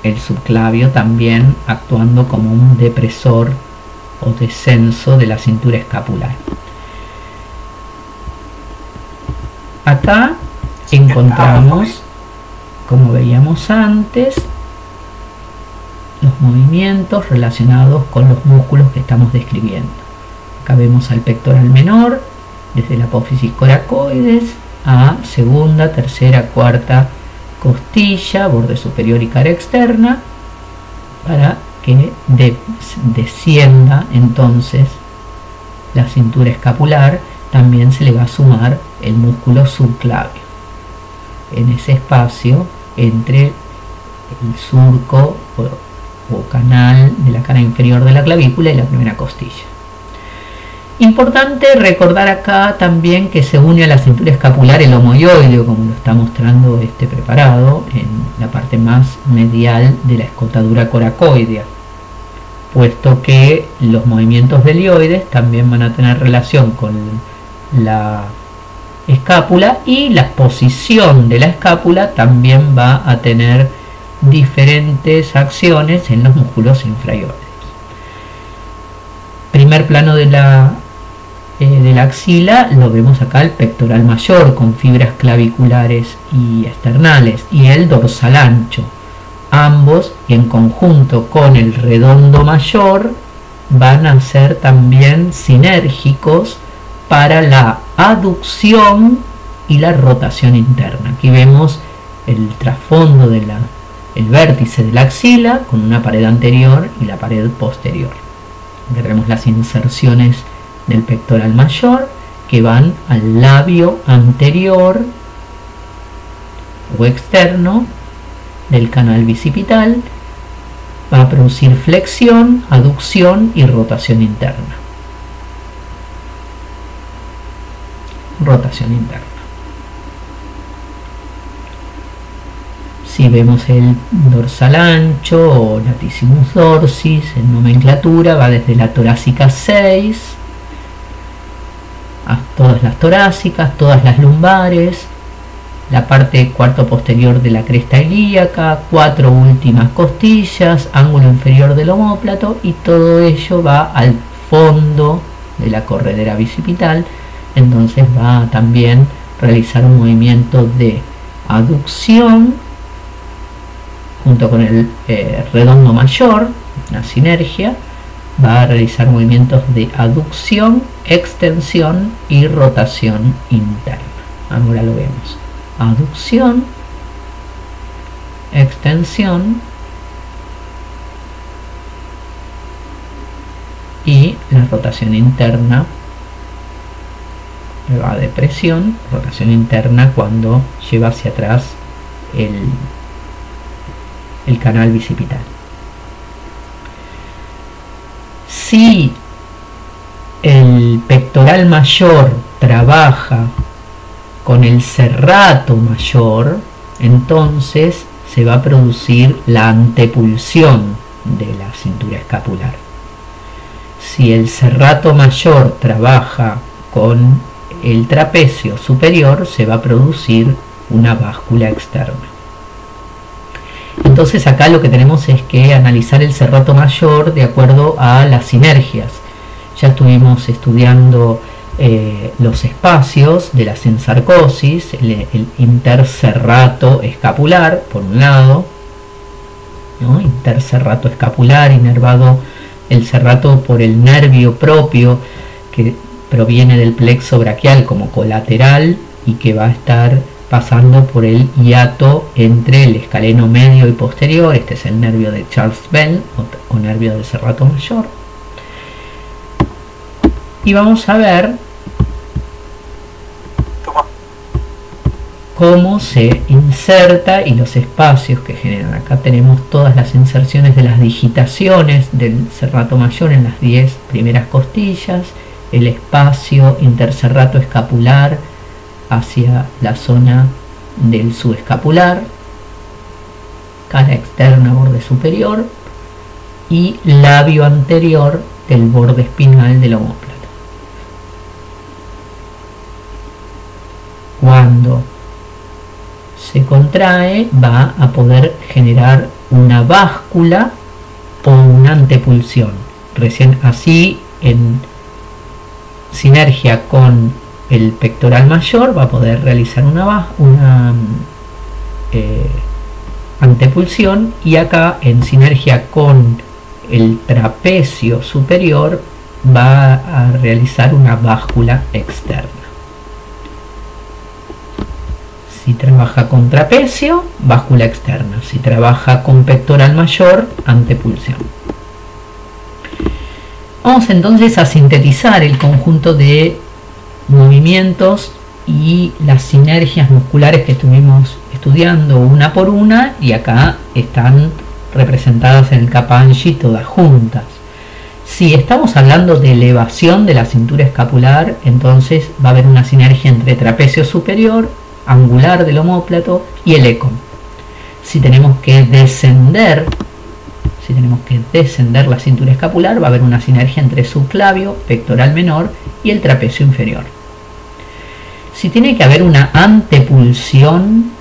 Speaker 1: el subclavio también actuando como un depresor o descenso de la cintura escapular. Acá encontramos, como veíamos antes, los movimientos relacionados con los músculos que estamos describiendo. Acá vemos al pectoral menor, desde la apófisis coracoides a segunda, tercera, cuarta costilla, borde superior y cara externa, para que descienda entonces la cintura escapular. También se le va a sumar el músculo subclavio en ese espacio entre el surco o canal de la cara inferior de la clavícula y la primera costilla. Importante recordar acá también que se une a la cintura escapular el homoioideo, como lo está mostrando este preparado, en la parte más medial de la escotadura coracoidea, puesto que los movimientos del ilioides también van a tener relación con la escápula, y la posición de la escápula también va a tener diferentes acciones en los músculos infraioides. Primer plano de la axila, lo vemos acá el pectoral mayor con fibras claviculares y esternales, y el dorsal ancho. Ambos, y en conjunto con el redondo mayor, van a ser también sinérgicos para la aducción y la rotación interna. Aquí vemos el trasfondo de el vértice de la axila con una pared anterior y la pared posterior. Aquí tenemos las inserciones del pectoral mayor que van al labio anterior o externo del canal bicipital. Va a producir flexión, aducción y rotación interna. Rotación interna. Si vemos el dorsal ancho o latissimus dorsis en nomenclatura, va desde la torácica 6 a todas las torácicas, todas las lumbares, la parte cuarto posterior de la cresta ilíaca, 4 últimas costillas, ángulo inferior del omóplato, y todo ello va al fondo de la corredera bicipital. Entonces va a también realizar un movimiento de aducción junto con el redondo mayor, una sinergia. Va a realizar movimientos de aducción, extensión y rotación interna. Ahora lo vemos. Aducción, extensión y la rotación interna. Va de presión, rotación interna cuando lleva hacia atrás el canal bicipital. Si el pectoral mayor trabaja con el serrato mayor, entonces se va a producir la antepulsión de la cintura escapular. Si el serrato mayor trabaja con el trapecio superior, se va a producir una báscula externa. Entonces acá lo que tenemos es que analizar el serrato mayor de acuerdo a las sinergias. Ya estuvimos estudiando los espacios de las ensarcosis, el interserrato escapular, por un lado, ¿no? Interserrato escapular, inervado el serrato por el nervio propio que proviene del plexo braquial como colateral y que va a estar pasando por el hiato entre el escaleno medio y posterior. Este es el nervio de Charles Bell o nervio del serrato mayor. Y vamos a ver cómo se inserta y los espacios que generan. Acá tenemos todas las inserciones de las digitaciones del serrato mayor en las 10 primeras costillas, el espacio interserrato escapular hacia la zona del subescapular, cara externa, borde superior, y labio anterior del borde espinal del omóplato. Cuando se contrae, va a poder generar una báscula o una antepulsión. Recién así, en sinergia con el pectoral mayor, va a poder realizar una antepulsión, y acá en sinergia con el trapecio superior va a realizar una báscula externa. Si trabaja con trapecio, báscula externa. Si trabaja con pectoral mayor, antepulsión. Vamos entonces a sintetizar el conjunto de movimientos y las sinergias musculares que estuvimos estudiando una por una, y acá están representadas en el Kappa-Anji todas juntas. Si estamos hablando de elevación de la cintura escapular, entonces va a haber una sinergia entre trapecio superior, angular del omóplato y el econ. Si tenemos que descender la cintura escapular, va a haber una sinergia entre subclavio, pectoral menor y el trapecio inferior. Si tiene que haber una antepulsión,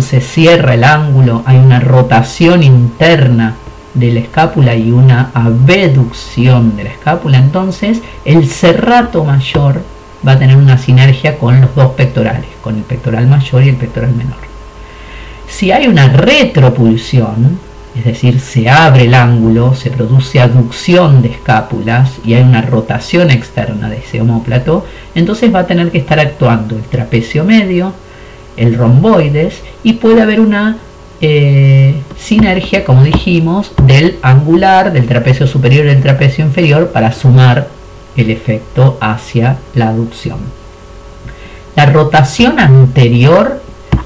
Speaker 1: se cierra el ángulo, hay una rotación interna de la escápula y una abducción de la escápula, entonces el serrato mayor va a tener una sinergia con los dos pectorales, con el pectoral mayor y el pectoral menor. Si hay una retropulsión, es decir, se abre el ángulo, se produce aducción de escápulas y hay una rotación externa de ese omóplato, entonces va a tener que estar actuando el trapecio medio, el romboides, y puede haber una sinergia, como dijimos, del angular, del trapecio superior y del trapecio inferior para sumar el efecto hacia la aducción. La rotación anterior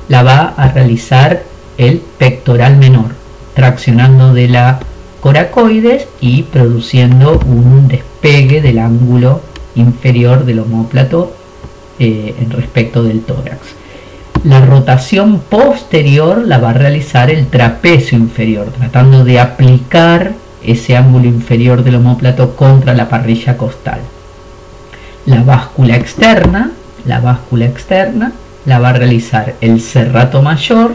Speaker 1: la va a realizar el pectoral menor, traccionando de la coracoides y produciendo un despegue del ángulo inferior del omóplato en respecto del tórax. La rotación posterior la va a realizar el trapecio inferior, tratando de aplicar ese ángulo inferior del omóplato contra la parrilla costal. La báscula externa la va a realizar el serrato mayor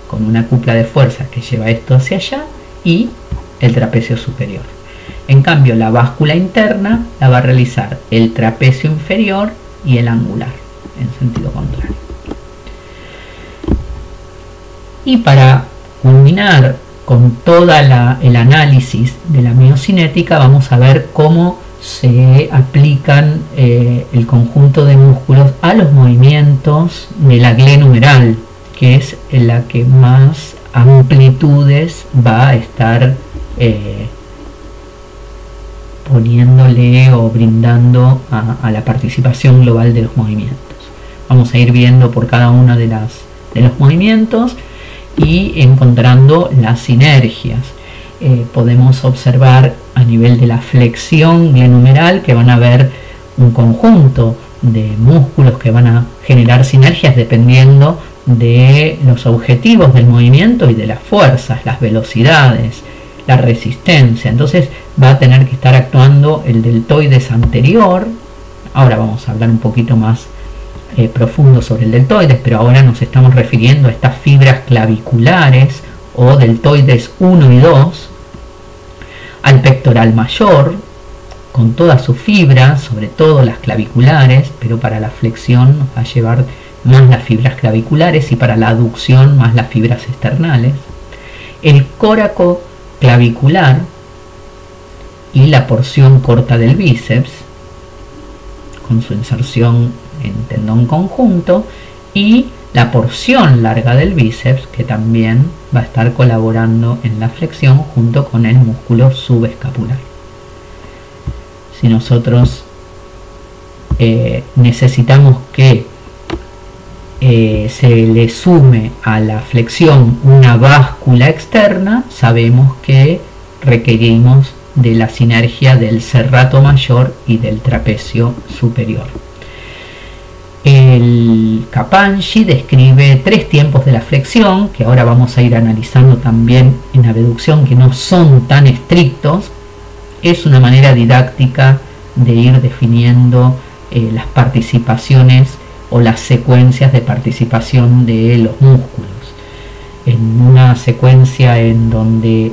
Speaker 1: con una cupla de fuerza que lleva esto hacia allá y el trapecio superior. En cambio, la báscula interna la va a realizar el trapecio inferior y el angular en sentido contrario. Y para culminar con todo el análisis de la miocinética, vamos a ver cómo se aplican el conjunto de músculos a los movimientos de la glé numeral, que es la que más amplitudes va a estar poniéndole o brindando a la participación global de los movimientos. Vamos a ir viendo por cada uno de los movimientos y encontrando las sinergias. Podemos observar a nivel de la flexión glenumeral que van a haber un conjunto de músculos que van a generar sinergias dependiendo de los objetivos del movimiento y de las fuerzas, las velocidades, la resistencia. Entonces va a tener que estar actuando el deltoides anterior. Ahora vamos a hablar un poquito más profundo sobre el deltoides, pero ahora nos estamos refiriendo a estas fibras claviculares o deltoides 1 y 2, al pectoral mayor con todas sus fibras, sobre todo las claviculares, pero para la flexión nos va a llevar más las fibras claviculares y para la aducción más las fibras externales, el córaco clavicular y la porción corta del bíceps con su inserción en tendón conjunto, y la porción larga del bíceps que también va a estar colaborando en la flexión junto con el músculo subescapular. Si nosotros necesitamos que se le sume a la flexión una báscula externa, sabemos que requerimos de la sinergia del serrato mayor y del trapecio superior. El Kapandji describe 3 tiempos de la flexión, que ahora vamos a ir analizando también en abducción, que no son tan estrictos. Es una manera didáctica de ir definiendo las participaciones o las secuencias de participación de los músculos. En una secuencia en donde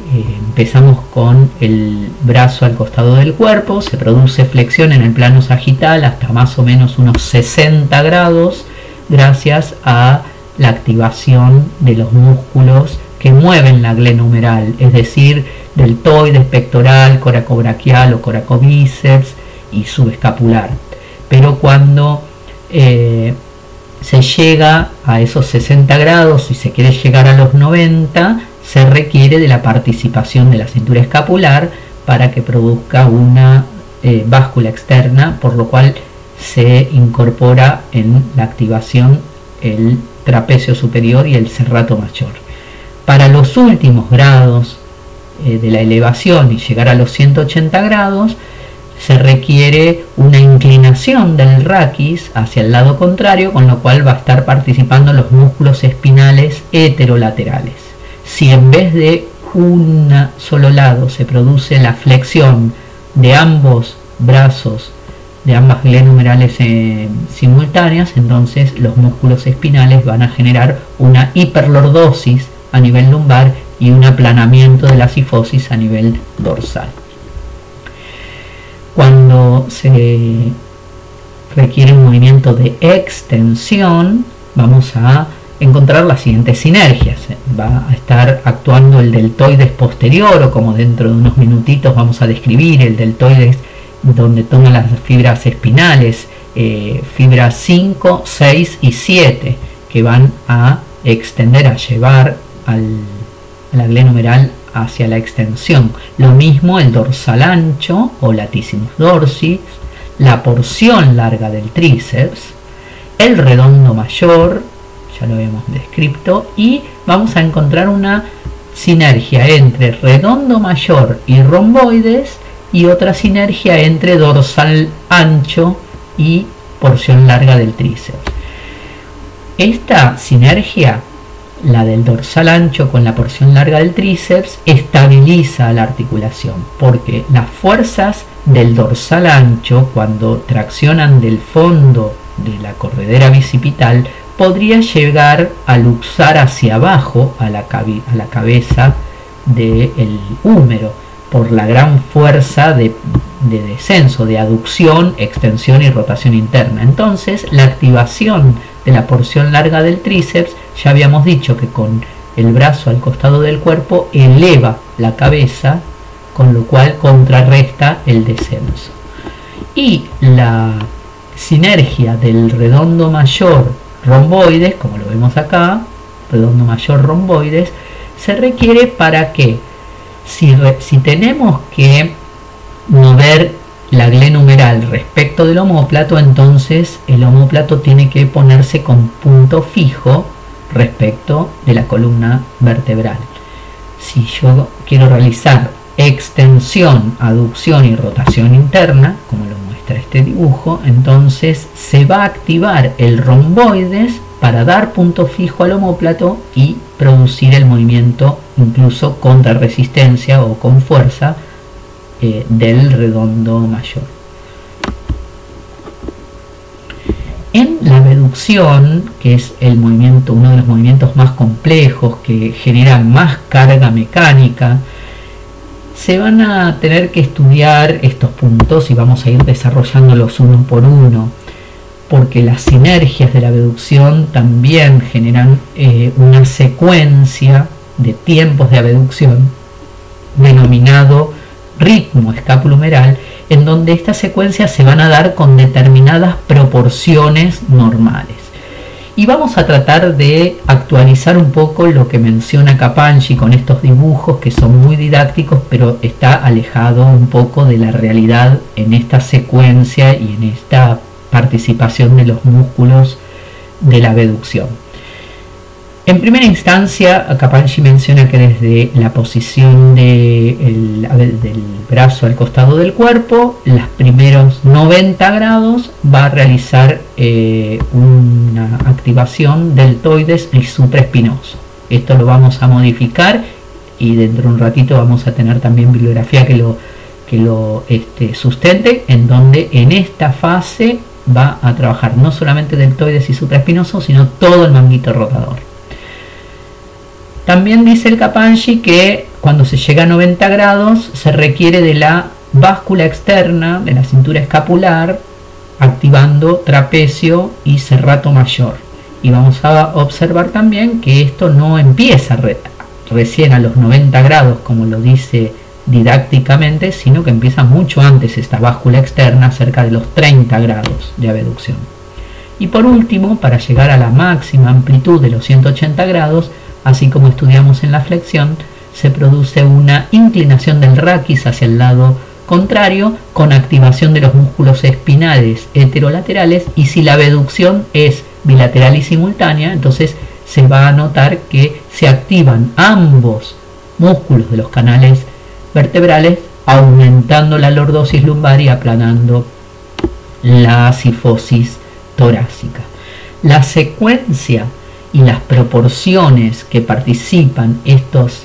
Speaker 1: empezamos con el brazo al costado del cuerpo, se produce flexión en el plano sagital hasta más o menos unos 60 grados gracias a la activación de los músculos que mueven la glenohumeral, es decir, deltoides, pectoral, coracobraquial o coracobíceps y subescapular. Pero cuando se llega a esos 60 grados y se quiere llegar a los 90, se requiere de la participación de la cintura escapular para que produzca una báscula externa, por lo cual se incorpora en la activación el trapecio superior y el serrato mayor. Para los últimos grados de la elevación y llegar a los 180 grados, se requiere una inclinación del raquis hacia el lado contrario, con lo cual va a estar participando los músculos espinales heterolaterales. Si en vez de un solo lado se produce la flexión de ambos brazos, de ambas glenohumerales simultáneas, entonces los músculos espinales van a generar una hiperlordosis a nivel lumbar y un aplanamiento de la cifosis a nivel dorsal. Cuando se requiere un movimiento de extensión, vamos a encontrar las siguientes sinergias. Va a estar actuando el deltoides posterior, o como dentro de unos minutitos vamos a describir, el deltoides donde toman las fibras espinales, fibras 5, 6 y 7, que van a extender, a llevar a la glenohumeral hacia la extensión. Lo mismo el dorsal ancho o latissimus dorsis, la porción larga del tríceps, el redondo mayor, ya lo habíamos descrito, y vamos a encontrar una sinergia entre redondo mayor y romboides y otra sinergia entre dorsal ancho y porción larga del tríceps. Esta sinergia, la del dorsal ancho con la porción larga del tríceps, estabiliza la articulación, porque las fuerzas del dorsal ancho, cuando traccionan del fondo de la corredera bicipital, podría llegar a luxar hacia abajo a la cabeza del húmero, por la gran fuerza de descenso, de aducción, extensión y rotación interna. Entonces, la activación de la porción larga del tríceps, ya habíamos dicho que con el brazo al costado del cuerpo eleva la cabeza, con lo cual contrarresta el descenso. Y la sinergia del redondo mayor romboides, como lo vemos acá, redondo mayor romboides, se requiere para que si tenemos que mover la glenohumeral respecto del omóplato, entonces el omóplato tiene que ponerse con punto fijo respecto de la columna vertebral. Si yo quiero realizar extensión, aducción y rotación interna, como lo muestra este dibujo, entonces se va a activar el romboides para dar punto fijo al omóplato y producir el movimiento incluso contra resistencia o con fuerza del redondo mayor. En la abducción, que es el movimiento, uno de los movimientos más complejos que genera más carga mecánica, se van a tener que estudiar estos puntos y vamos a ir desarrollándolos uno por uno, porque las sinergias de la abducción también generan una secuencia de tiempos de abducción denominado ritmo escapulohumeral, en donde estas secuencias se van a dar con determinadas proporciones normales. Y vamos a tratar de actualizar un poco lo que menciona Kapandji con estos dibujos que son muy didácticos, pero está alejado un poco de la realidad en esta secuencia y en esta participación de los músculos de la abducción. En primera instancia, Capangyi menciona que desde la posición del brazo al costado del cuerpo, los primeros 90 grados va a realizar una activación deltoides y supraespinoso. Esto lo vamos a modificar y dentro de un ratito vamos a tener también bibliografía que lo sustente, en donde en esta fase va a trabajar no solamente deltoides y supraespinoso, sino todo el manguito rotador. También dice el Capangyi que cuando se llega a 90 grados se requiere de la báscula externa de la cintura escapular, activando trapecio y serrato mayor. Y vamos a observar también que esto no empieza recién a los 90 grados, como lo dice didácticamente, sino que empieza mucho antes esta báscula externa, cerca de los 30 grados de abducción. Y por último, para llegar a la máxima amplitud de los 180 grados, así como estudiamos en la flexión, se produce una inclinación del raquis hacia el lado contrario con activación de los músculos espinales heterolaterales, y si la abducción es bilateral y simultánea, entonces se va a notar que se activan ambos músculos de los canales vertebrales, aumentando la lordosis lumbar y aplanando la sifosis torácica. La secuencia y las proporciones que participan estos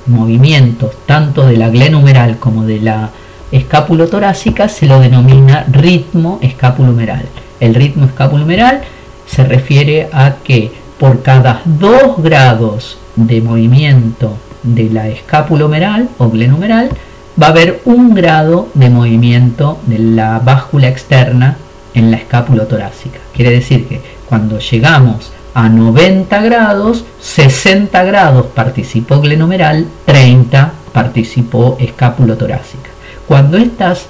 Speaker 1: movimientos, tanto de la glenohumeral como de la escápulo-torácica, se lo denomina ritmo escapulohumeral. El ritmo escapulohumeral se refiere a que por cada 2 grados de movimiento de la escápulo-humeral o glenohumeral va a haber 1 grado de movimiento de la báscula externa en la escápulo-torácica. Quiere decir que cuando llegamos a 90 grados, 60 grados participó glenohumeral, 30 participó escápulo-torácica. Cuando estas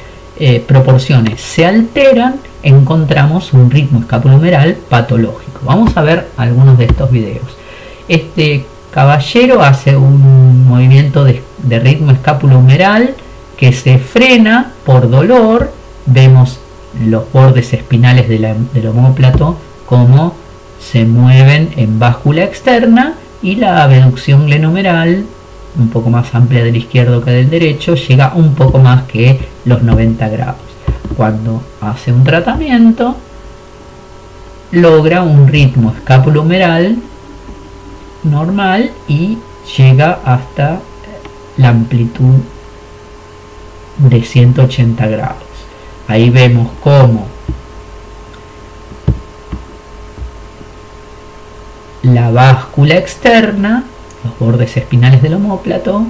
Speaker 1: proporciones se alteran, encontramos un ritmo escapulohumeral patológico. Vamos a ver algunos de estos videos. Este caballero hace un movimiento de ritmo escapulohumeral que se frena por dolor. Vemos los bordes espinales del omóplato como se mueven en báscula externa, y la abducción glenohumeral, un poco más amplia del izquierdo que del derecho, llega un poco más que los 90 grados. Cuando hace un tratamiento, logra un ritmo escapulohumeral normal y llega hasta la amplitud de 180 grados. Ahí vemos cómo la báscula externa, los bordes espinales del omóplato,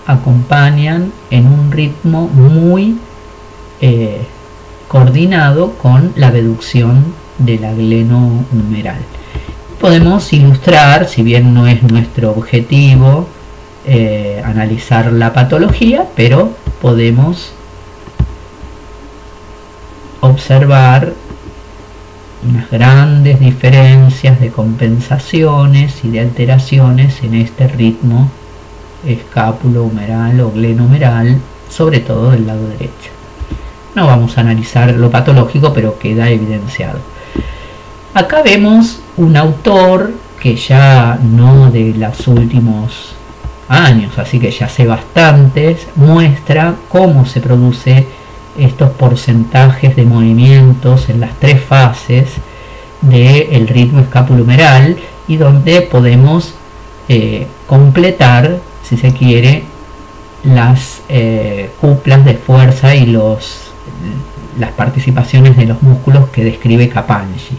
Speaker 1: acompañan en un ritmo muy coordinado con la abducción de la glenohumeral. Podemos ilustrar, si bien no es nuestro objetivo analizar la patología, pero podemos observar unas grandes diferencias de compensaciones y de alteraciones en este ritmo escápulo-humeral o glenohumeral, sobre todo del lado derecho. No vamos a analizar lo patológico, pero queda evidenciado. Acá vemos un autor que ya no de los últimos años, así que ya hace bastantes, muestra cómo se produce estos porcentajes de movimientos en las 3 fases del ritmo escapulohumeral, y donde podemos completar, si se quiere, las cuplas de fuerza y las participaciones de los músculos que describe Capangyi.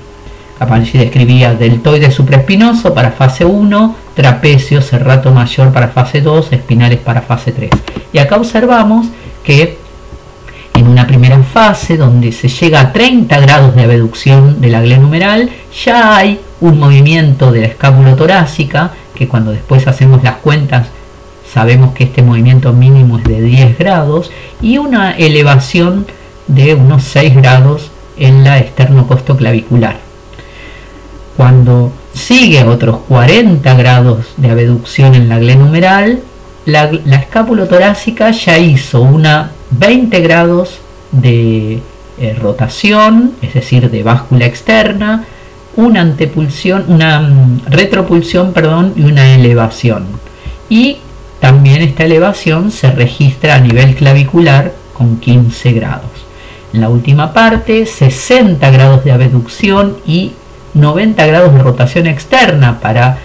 Speaker 1: Capangyi describía deltoide supraespinoso para fase 1, trapecio, serrato mayor para fase 2, espinales para fase 3. Y acá observamos que en una primera fase, donde se llega a 30 grados de abducción de la glenohumeral, ya hay un movimiento de la escápulo-torácica, que cuando después hacemos las cuentas sabemos que este movimiento mínimo es de 10 grados, y una elevación de unos 6 grados en la esternocostoclavicular. Cuando sigue otros 40 grados de abducción en la glenohumeral, la escápulo-torácica ya hizo una 20 grados de rotación, es decir, de báscula externa, una antepulsión, una retropulsión, perdón, y una elevación. Y también esta elevación se registra a nivel clavicular con 15 grados. En la última parte, 60 grados de abducción y 90 grados de rotación externa para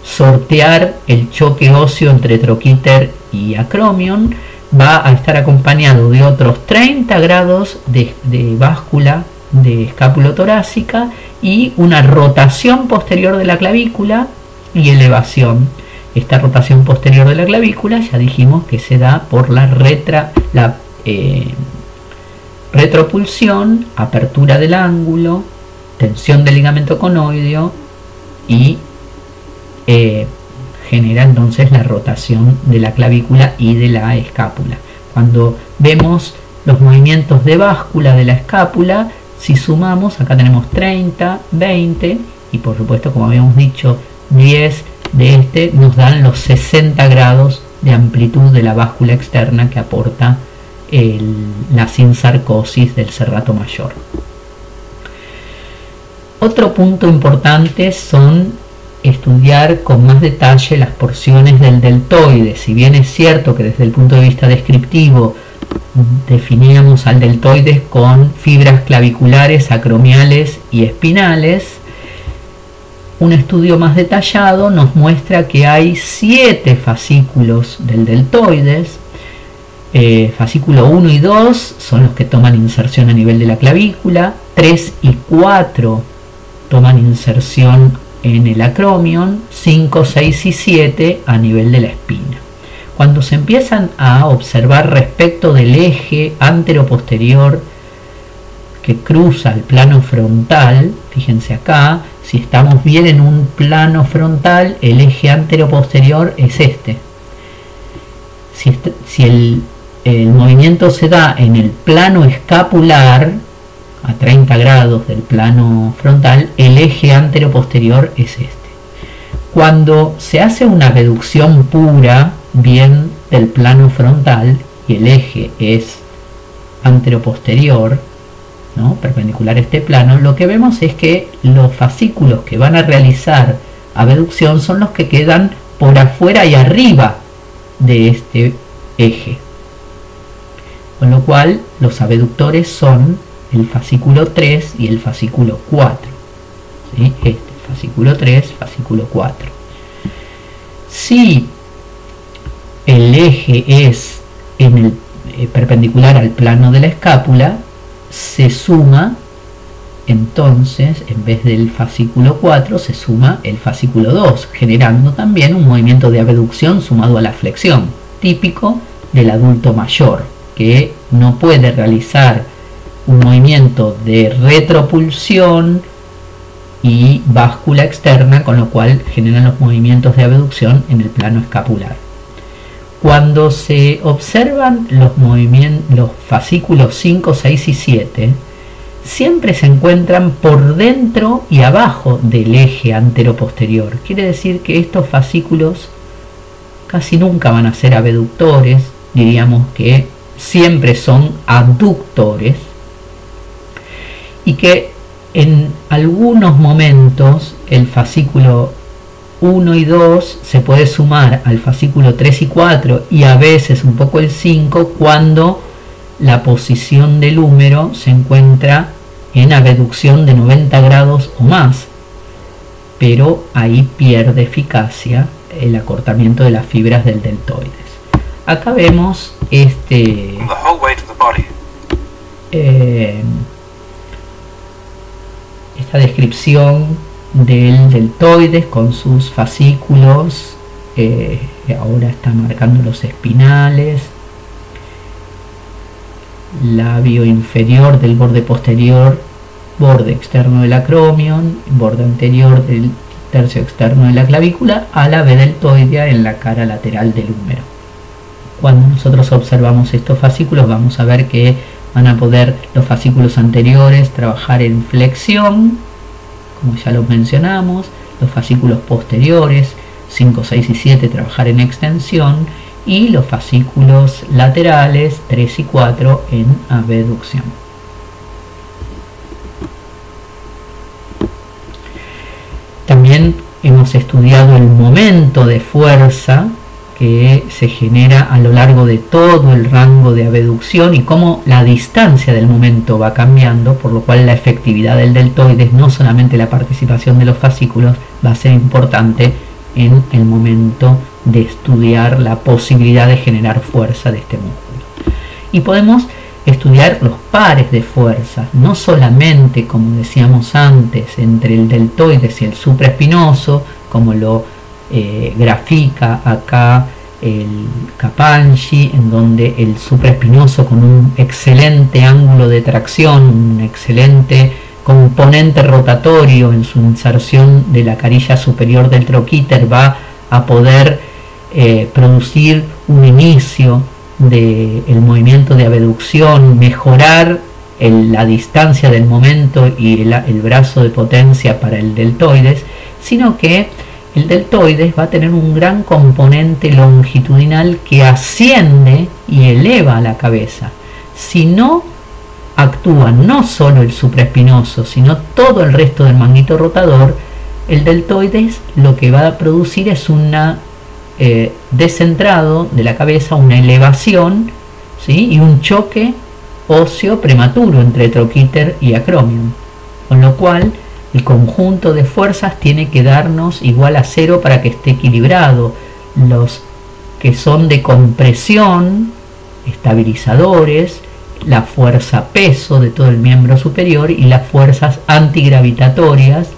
Speaker 1: sortear el choque óseo entre troquíter y acromion. Va a estar acompañado de otros 30 grados de báscula de escápulo-torácica y una rotación posterior de la clavícula y elevación. Esta rotación posterior de la clavícula ya dijimos que se da por la retropulsión, apertura del ángulo, tensión del ligamento conoideo y genera entonces la rotación de la clavícula y de la escápula. Cuando vemos los movimientos de báscula de la escápula, si sumamos, acá tenemos 30, 20 y por supuesto, como habíamos dicho, 10 de este nos dan los 60 grados de amplitud de la báscula externa que aporta la sinsarcosis del serrato mayor. Otro punto importante son estudiar con más detalle las porciones del deltoide. Si bien es cierto que desde el punto de vista descriptivo definíamos al deltoide con fibras claviculares, acromiales y espinales, un estudio más detallado nos muestra que hay 7 fascículos del deltoides. Fascículo 1 y 2 son los que toman inserción a nivel de la clavícula, 3 y 4 toman inserción en el acromion, 5, 6 y 7 a nivel de la espina. Cuando se empiezan a observar respecto del eje anteroposterior que cruza el plano frontal, fíjense acá, si estamos bien en un plano frontal, el eje anteroposterior es este. Si el movimiento se da en el plano escapular, a 30 grados del plano frontal, el eje anteroposterior es este. Cuando se hace una abducción pura, bien del plano frontal, y el eje es anteroposterior, ¿no?, perpendicular a este plano, lo que vemos es que los fascículos que van a realizar abducción son los que quedan por afuera y arriba de este eje. Con lo cual, los abductores son el fascículo 3 y el fascículo 4. ¿Sí? Este, fascículo 3, fascículo 4. Si el eje es en el perpendicular al plano de la escápula, se suma, entonces, en vez del fascículo 4, se suma el fascículo 2, generando también un movimiento de abducción sumado a la flexión, típico del adulto mayor, que no puede realizar un movimiento de retropulsión y báscula externa, con lo cual generan los movimientos de abducción en el plano escapular. Cuando se observan los fascículos 5, 6 y 7, siempre se encuentran por dentro y abajo del eje anteroposterior. Quiere decir que estos fascículos casi nunca van a ser abductores, diríamos que siempre son abductores, y que en algunos momentos el fascículo 1 y 2 se puede sumar al fascículo 3 y 4 y a veces un poco el 5 cuando la posición del húmero se encuentra en abducción de 90 grados o más, pero ahí pierde eficacia el acortamiento de las fibras del deltoides. Acá vemos esta descripción del deltoides con sus fascículos. Ahora está marcando los espinales, labio inferior del borde posterior, borde externo del acromion, borde anterior del tercio externo de la clavícula, ala B deltoidea en la cara lateral del húmero. Cuando nosotros observamos estos fascículos, vamos a ver que van a poder los fascículos anteriores trabajar en flexión, como ya los mencionamos, los fascículos posteriores 5, 6 y 7 trabajar en extensión, y los fascículos laterales 3 y 4 en abducción. estudiado el momento de fuerza que se genera a lo largo de todo el rango de abducción y cómo la distancia del momento va cambiando, por lo cual la efectividad del deltoides, no solamente la participación de los fascículos, va a ser importante en el momento de estudiar la posibilidad de generar fuerza de este músculo. Y podemos estudiar los pares de fuerza, no solamente, como decíamos antes, entre el deltoides y el supraespinoso, como lo grafica acá el Kapandji, en donde el supraespinoso, con un excelente ángulo de tracción, un excelente componente rotatorio en su inserción de la carilla superior del troquíter, va a poder producir un inicio del movimiento de abducción, mejorar la distancia del momento y el brazo de potencia para el deltoides, sino que el deltoides va a tener un gran componente longitudinal que asciende y eleva la cabeza. Si no actúa no solo el supraespinoso, sino todo el resto del manguito rotador, el deltoides lo que va a producir es una descentrado de la cabeza, una elevación, ¿sí? Y un choque óseo prematuro entre troquíter y acromion, con lo cual el conjunto de fuerzas tiene que darnos igual a 0 para que esté equilibrado. Los que son de compresión, estabilizadores, la fuerza peso de todo el miembro superior y las fuerzas antigravitatorias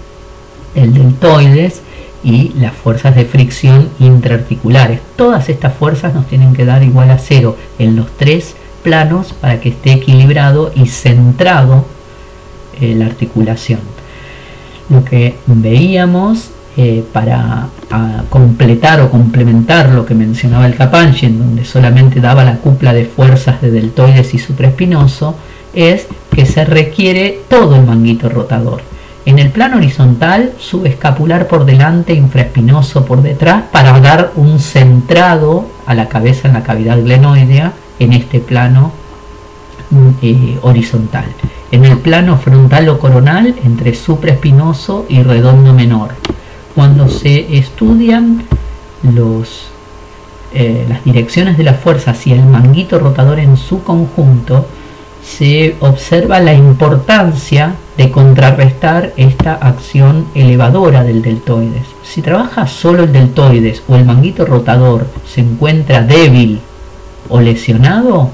Speaker 1: del deltoides y las fuerzas de fricción intraarticulares. Todas estas fuerzas nos tienen que dar igual a 0 en los 3 planos para que esté equilibrado y centrado la articulación. Lo que veíamos para completar o complementar lo que mencionaba el Kapandji, en donde solamente daba la cupla de fuerzas de deltoides y supraespinoso, es que se requiere todo el manguito rotador. En el plano horizontal, subescapular por delante, infraespinoso por detrás, para dar un centrado a la cabeza en la cavidad glenoidea en este plano horizontal. En el plano frontal o coronal, entre supraespinoso y redondo menor. Cuando se estudian las direcciones de la fuerza hacia el manguito rotador en su conjunto, se observa la importancia de contrarrestar esta acción elevadora del deltoides. Si trabaja solo el deltoides o el manguito rotador se encuentra débil o lesionado,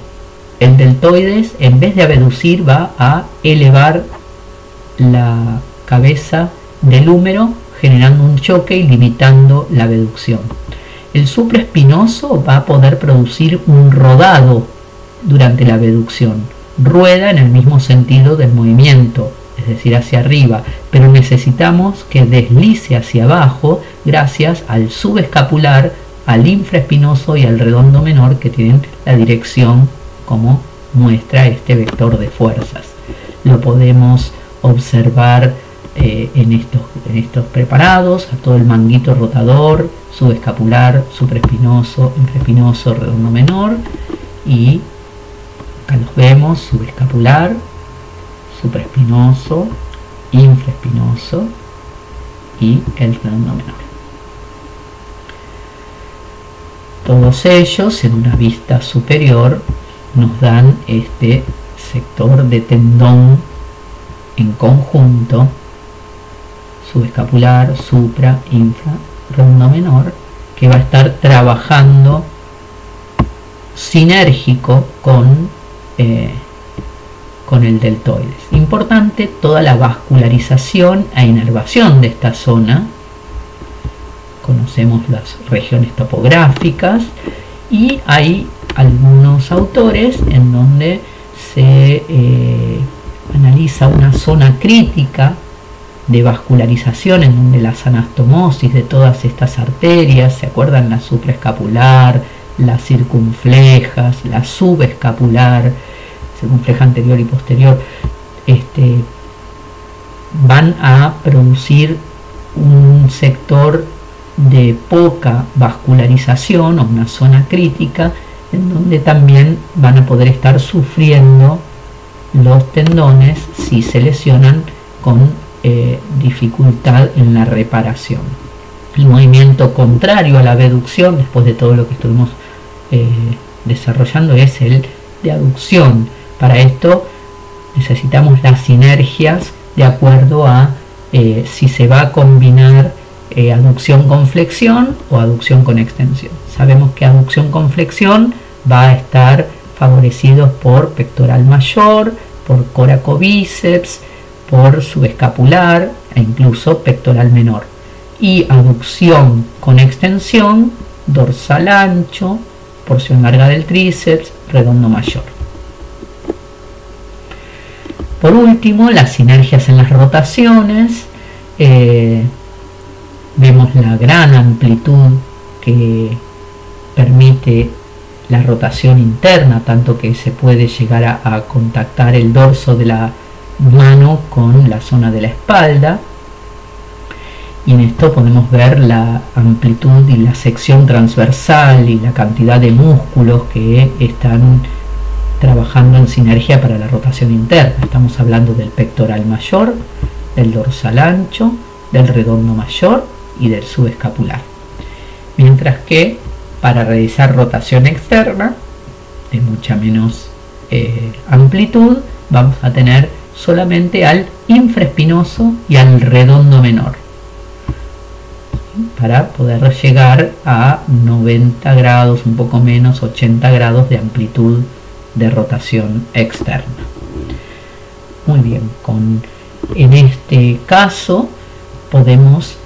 Speaker 1: el deltoides, en vez de abducir, va a elevar la cabeza del húmero, generando un choque y limitando la abducción. El supraespinoso va a poder producir un rodado durante la abducción. Rueda en el mismo sentido del movimiento, es decir, hacia arriba, pero necesitamos que deslice hacia abajo gracias al subescapular, al infraespinoso y al redondo menor, que tienen la dirección como muestra este vector de fuerzas. Lo podemos observar en estos preparados, a todo el manguito rotador, subescapular, supraespinoso, infraespinoso, redondo menor, y acá los vemos: subescapular, supraespinoso, infraespinoso y el redondo menor. Todos ellos en una vista superior nos dan este sector de tendón en conjunto, subescapular, supra, infra, redondo menor, que va a estar trabajando sinérgico con el deltoides. Importante toda la vascularización e inervación de esta zona. Conocemos las regiones topográficas y hay algunos autores en donde se analiza una zona crítica de vascularización, en donde la anastomosis de todas estas arterias, ¿se acuerdan? La supraescapular, las circunflejas, la subescapular, circunfleja anterior y posterior, van a producir un sector de poca vascularización o una zona crítica, en donde también van a poder estar sufriendo los tendones si se lesionan con dificultad en la reparación. El movimiento contrario a la abducción, después de todo lo que estuvimos desarrollando, es el de aducción. Para esto necesitamos las sinergias de acuerdo a si se va a combinar aducción con flexión o aducción con extensión. Sabemos que aducción con flexión va a estar favorecidos por pectoral mayor, por coracobíceps, por subescapular e incluso pectoral menor. Y aducción con extensión, dorsal ancho, porción larga del tríceps, redondo mayor. Por último, las sinergias en las rotaciones. Vemos la gran amplitud que permite la rotación interna, tanto que se puede llegar a contactar el dorso de la mano con la zona de la espalda. Y en esto podemos ver la amplitud y la sección transversal y la cantidad de músculos que están trabajando en sinergia para la rotación interna. Estamos hablando del pectoral mayor, del dorsal ancho, del redondo mayor y del subescapular. Mientras que para realizar rotación externa de mucha menos amplitud, vamos a tener solamente al infraespinoso y al redondo menor, para poder llegar a 90 grados, un poco menos, 80 grados de amplitud de rotación externa. Muy bien, en este caso podemos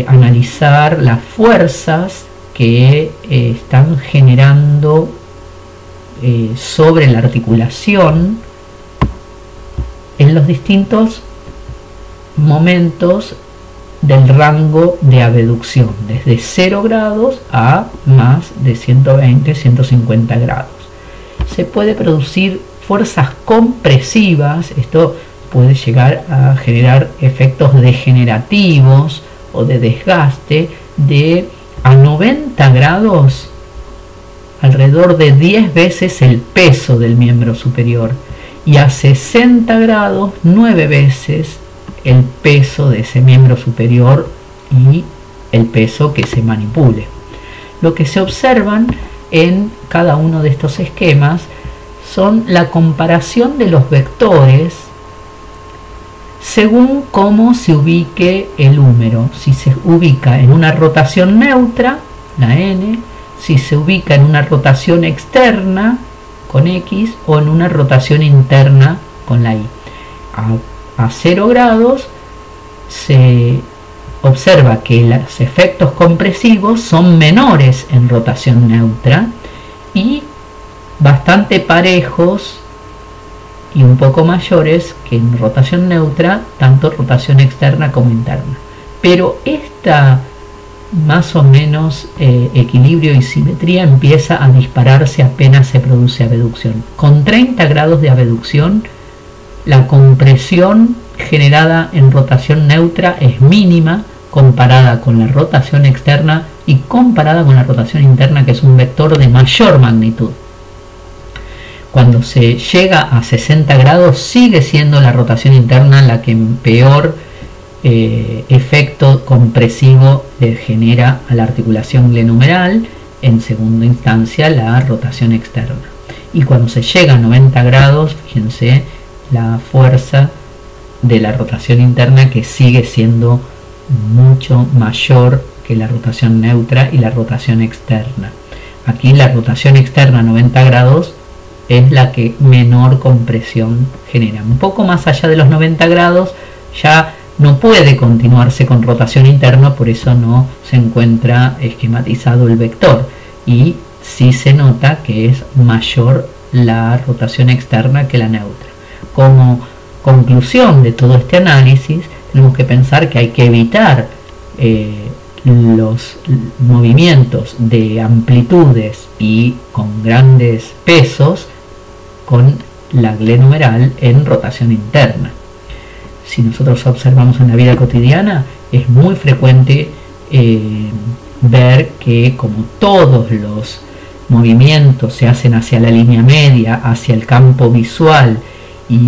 Speaker 1: analizar las fuerzas que están generando sobre la articulación en los distintos momentos del rango de abducción, desde 0 grados a más de 120, 150 grados. Se puede producir fuerzas compresivas. Esto puede llegar a generar efectos degenerativos o de desgaste de a 90 grados, alrededor de 10 veces el peso del miembro superior, y a 60 grados 9 veces el peso de ese miembro superior y el peso que se manipule. Lo que se observan en cada uno de estos esquemas son la comparación de los vectores según cómo se ubique el húmero. Si se ubica en una rotación neutra, la N, si se ubica en una rotación externa con X o en una rotación interna con la Y. A 0 grados se observa que los efectos compresivos son menores en rotación neutra y bastante parejos y un poco mayores que en rotación neutra, tanto rotación externa como interna. Pero esta más o menos equilibrio y simetría empieza a dispararse apenas se produce abducción. Con 30 grados de abducción, la compresión generada en rotación neutra es mínima comparada con la rotación externa y comparada con la rotación interna, que es un vector de mayor magnitud. Cuando se llega a 60 grados sigue siendo la rotación interna la que peor efecto compresivo le genera a la articulación glenohumeral, en segunda instancia la rotación externa. Y cuando se llega a 90 grados, fíjense la fuerza de la rotación interna, que sigue siendo mucho mayor que la rotación neutra y la rotación externa. Aquí la rotación externa a 90 grados es la que menor compresión genera. Un poco más allá de los 90 grados ya no puede continuarse con rotación interna, por eso no se encuentra esquematizado el vector, y sí se nota que es mayor la rotación externa que la neutra. Como conclusión de todo este análisis, tenemos que pensar que hay que evitar los movimientos de amplitudes y con grandes pesos con la glenohumeral en rotación interna. Si nosotros observamos en la vida cotidiana, es muy frecuente ver que, como todos los movimientos se hacen hacia la línea media, hacia el campo visual, y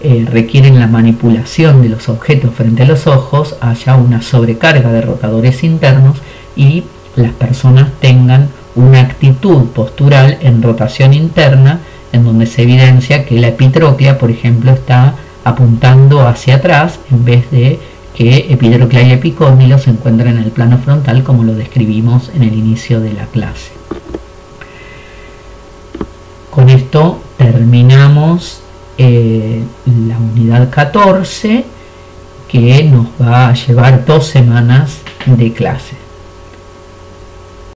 Speaker 1: requieren la manipulación de los objetos frente a los ojos, haya una sobrecarga de rotadores internos y las personas tengan una actitud postural en rotación interna, en donde se evidencia que la epitróclea, por ejemplo, está apuntando hacia atrás en vez de que epidróclea y epicóndilo se encuentran en el plano frontal, como lo describimos en el inicio de la clase. Con esto terminamos la unidad 14, que nos va a llevar 2 semanas de clase.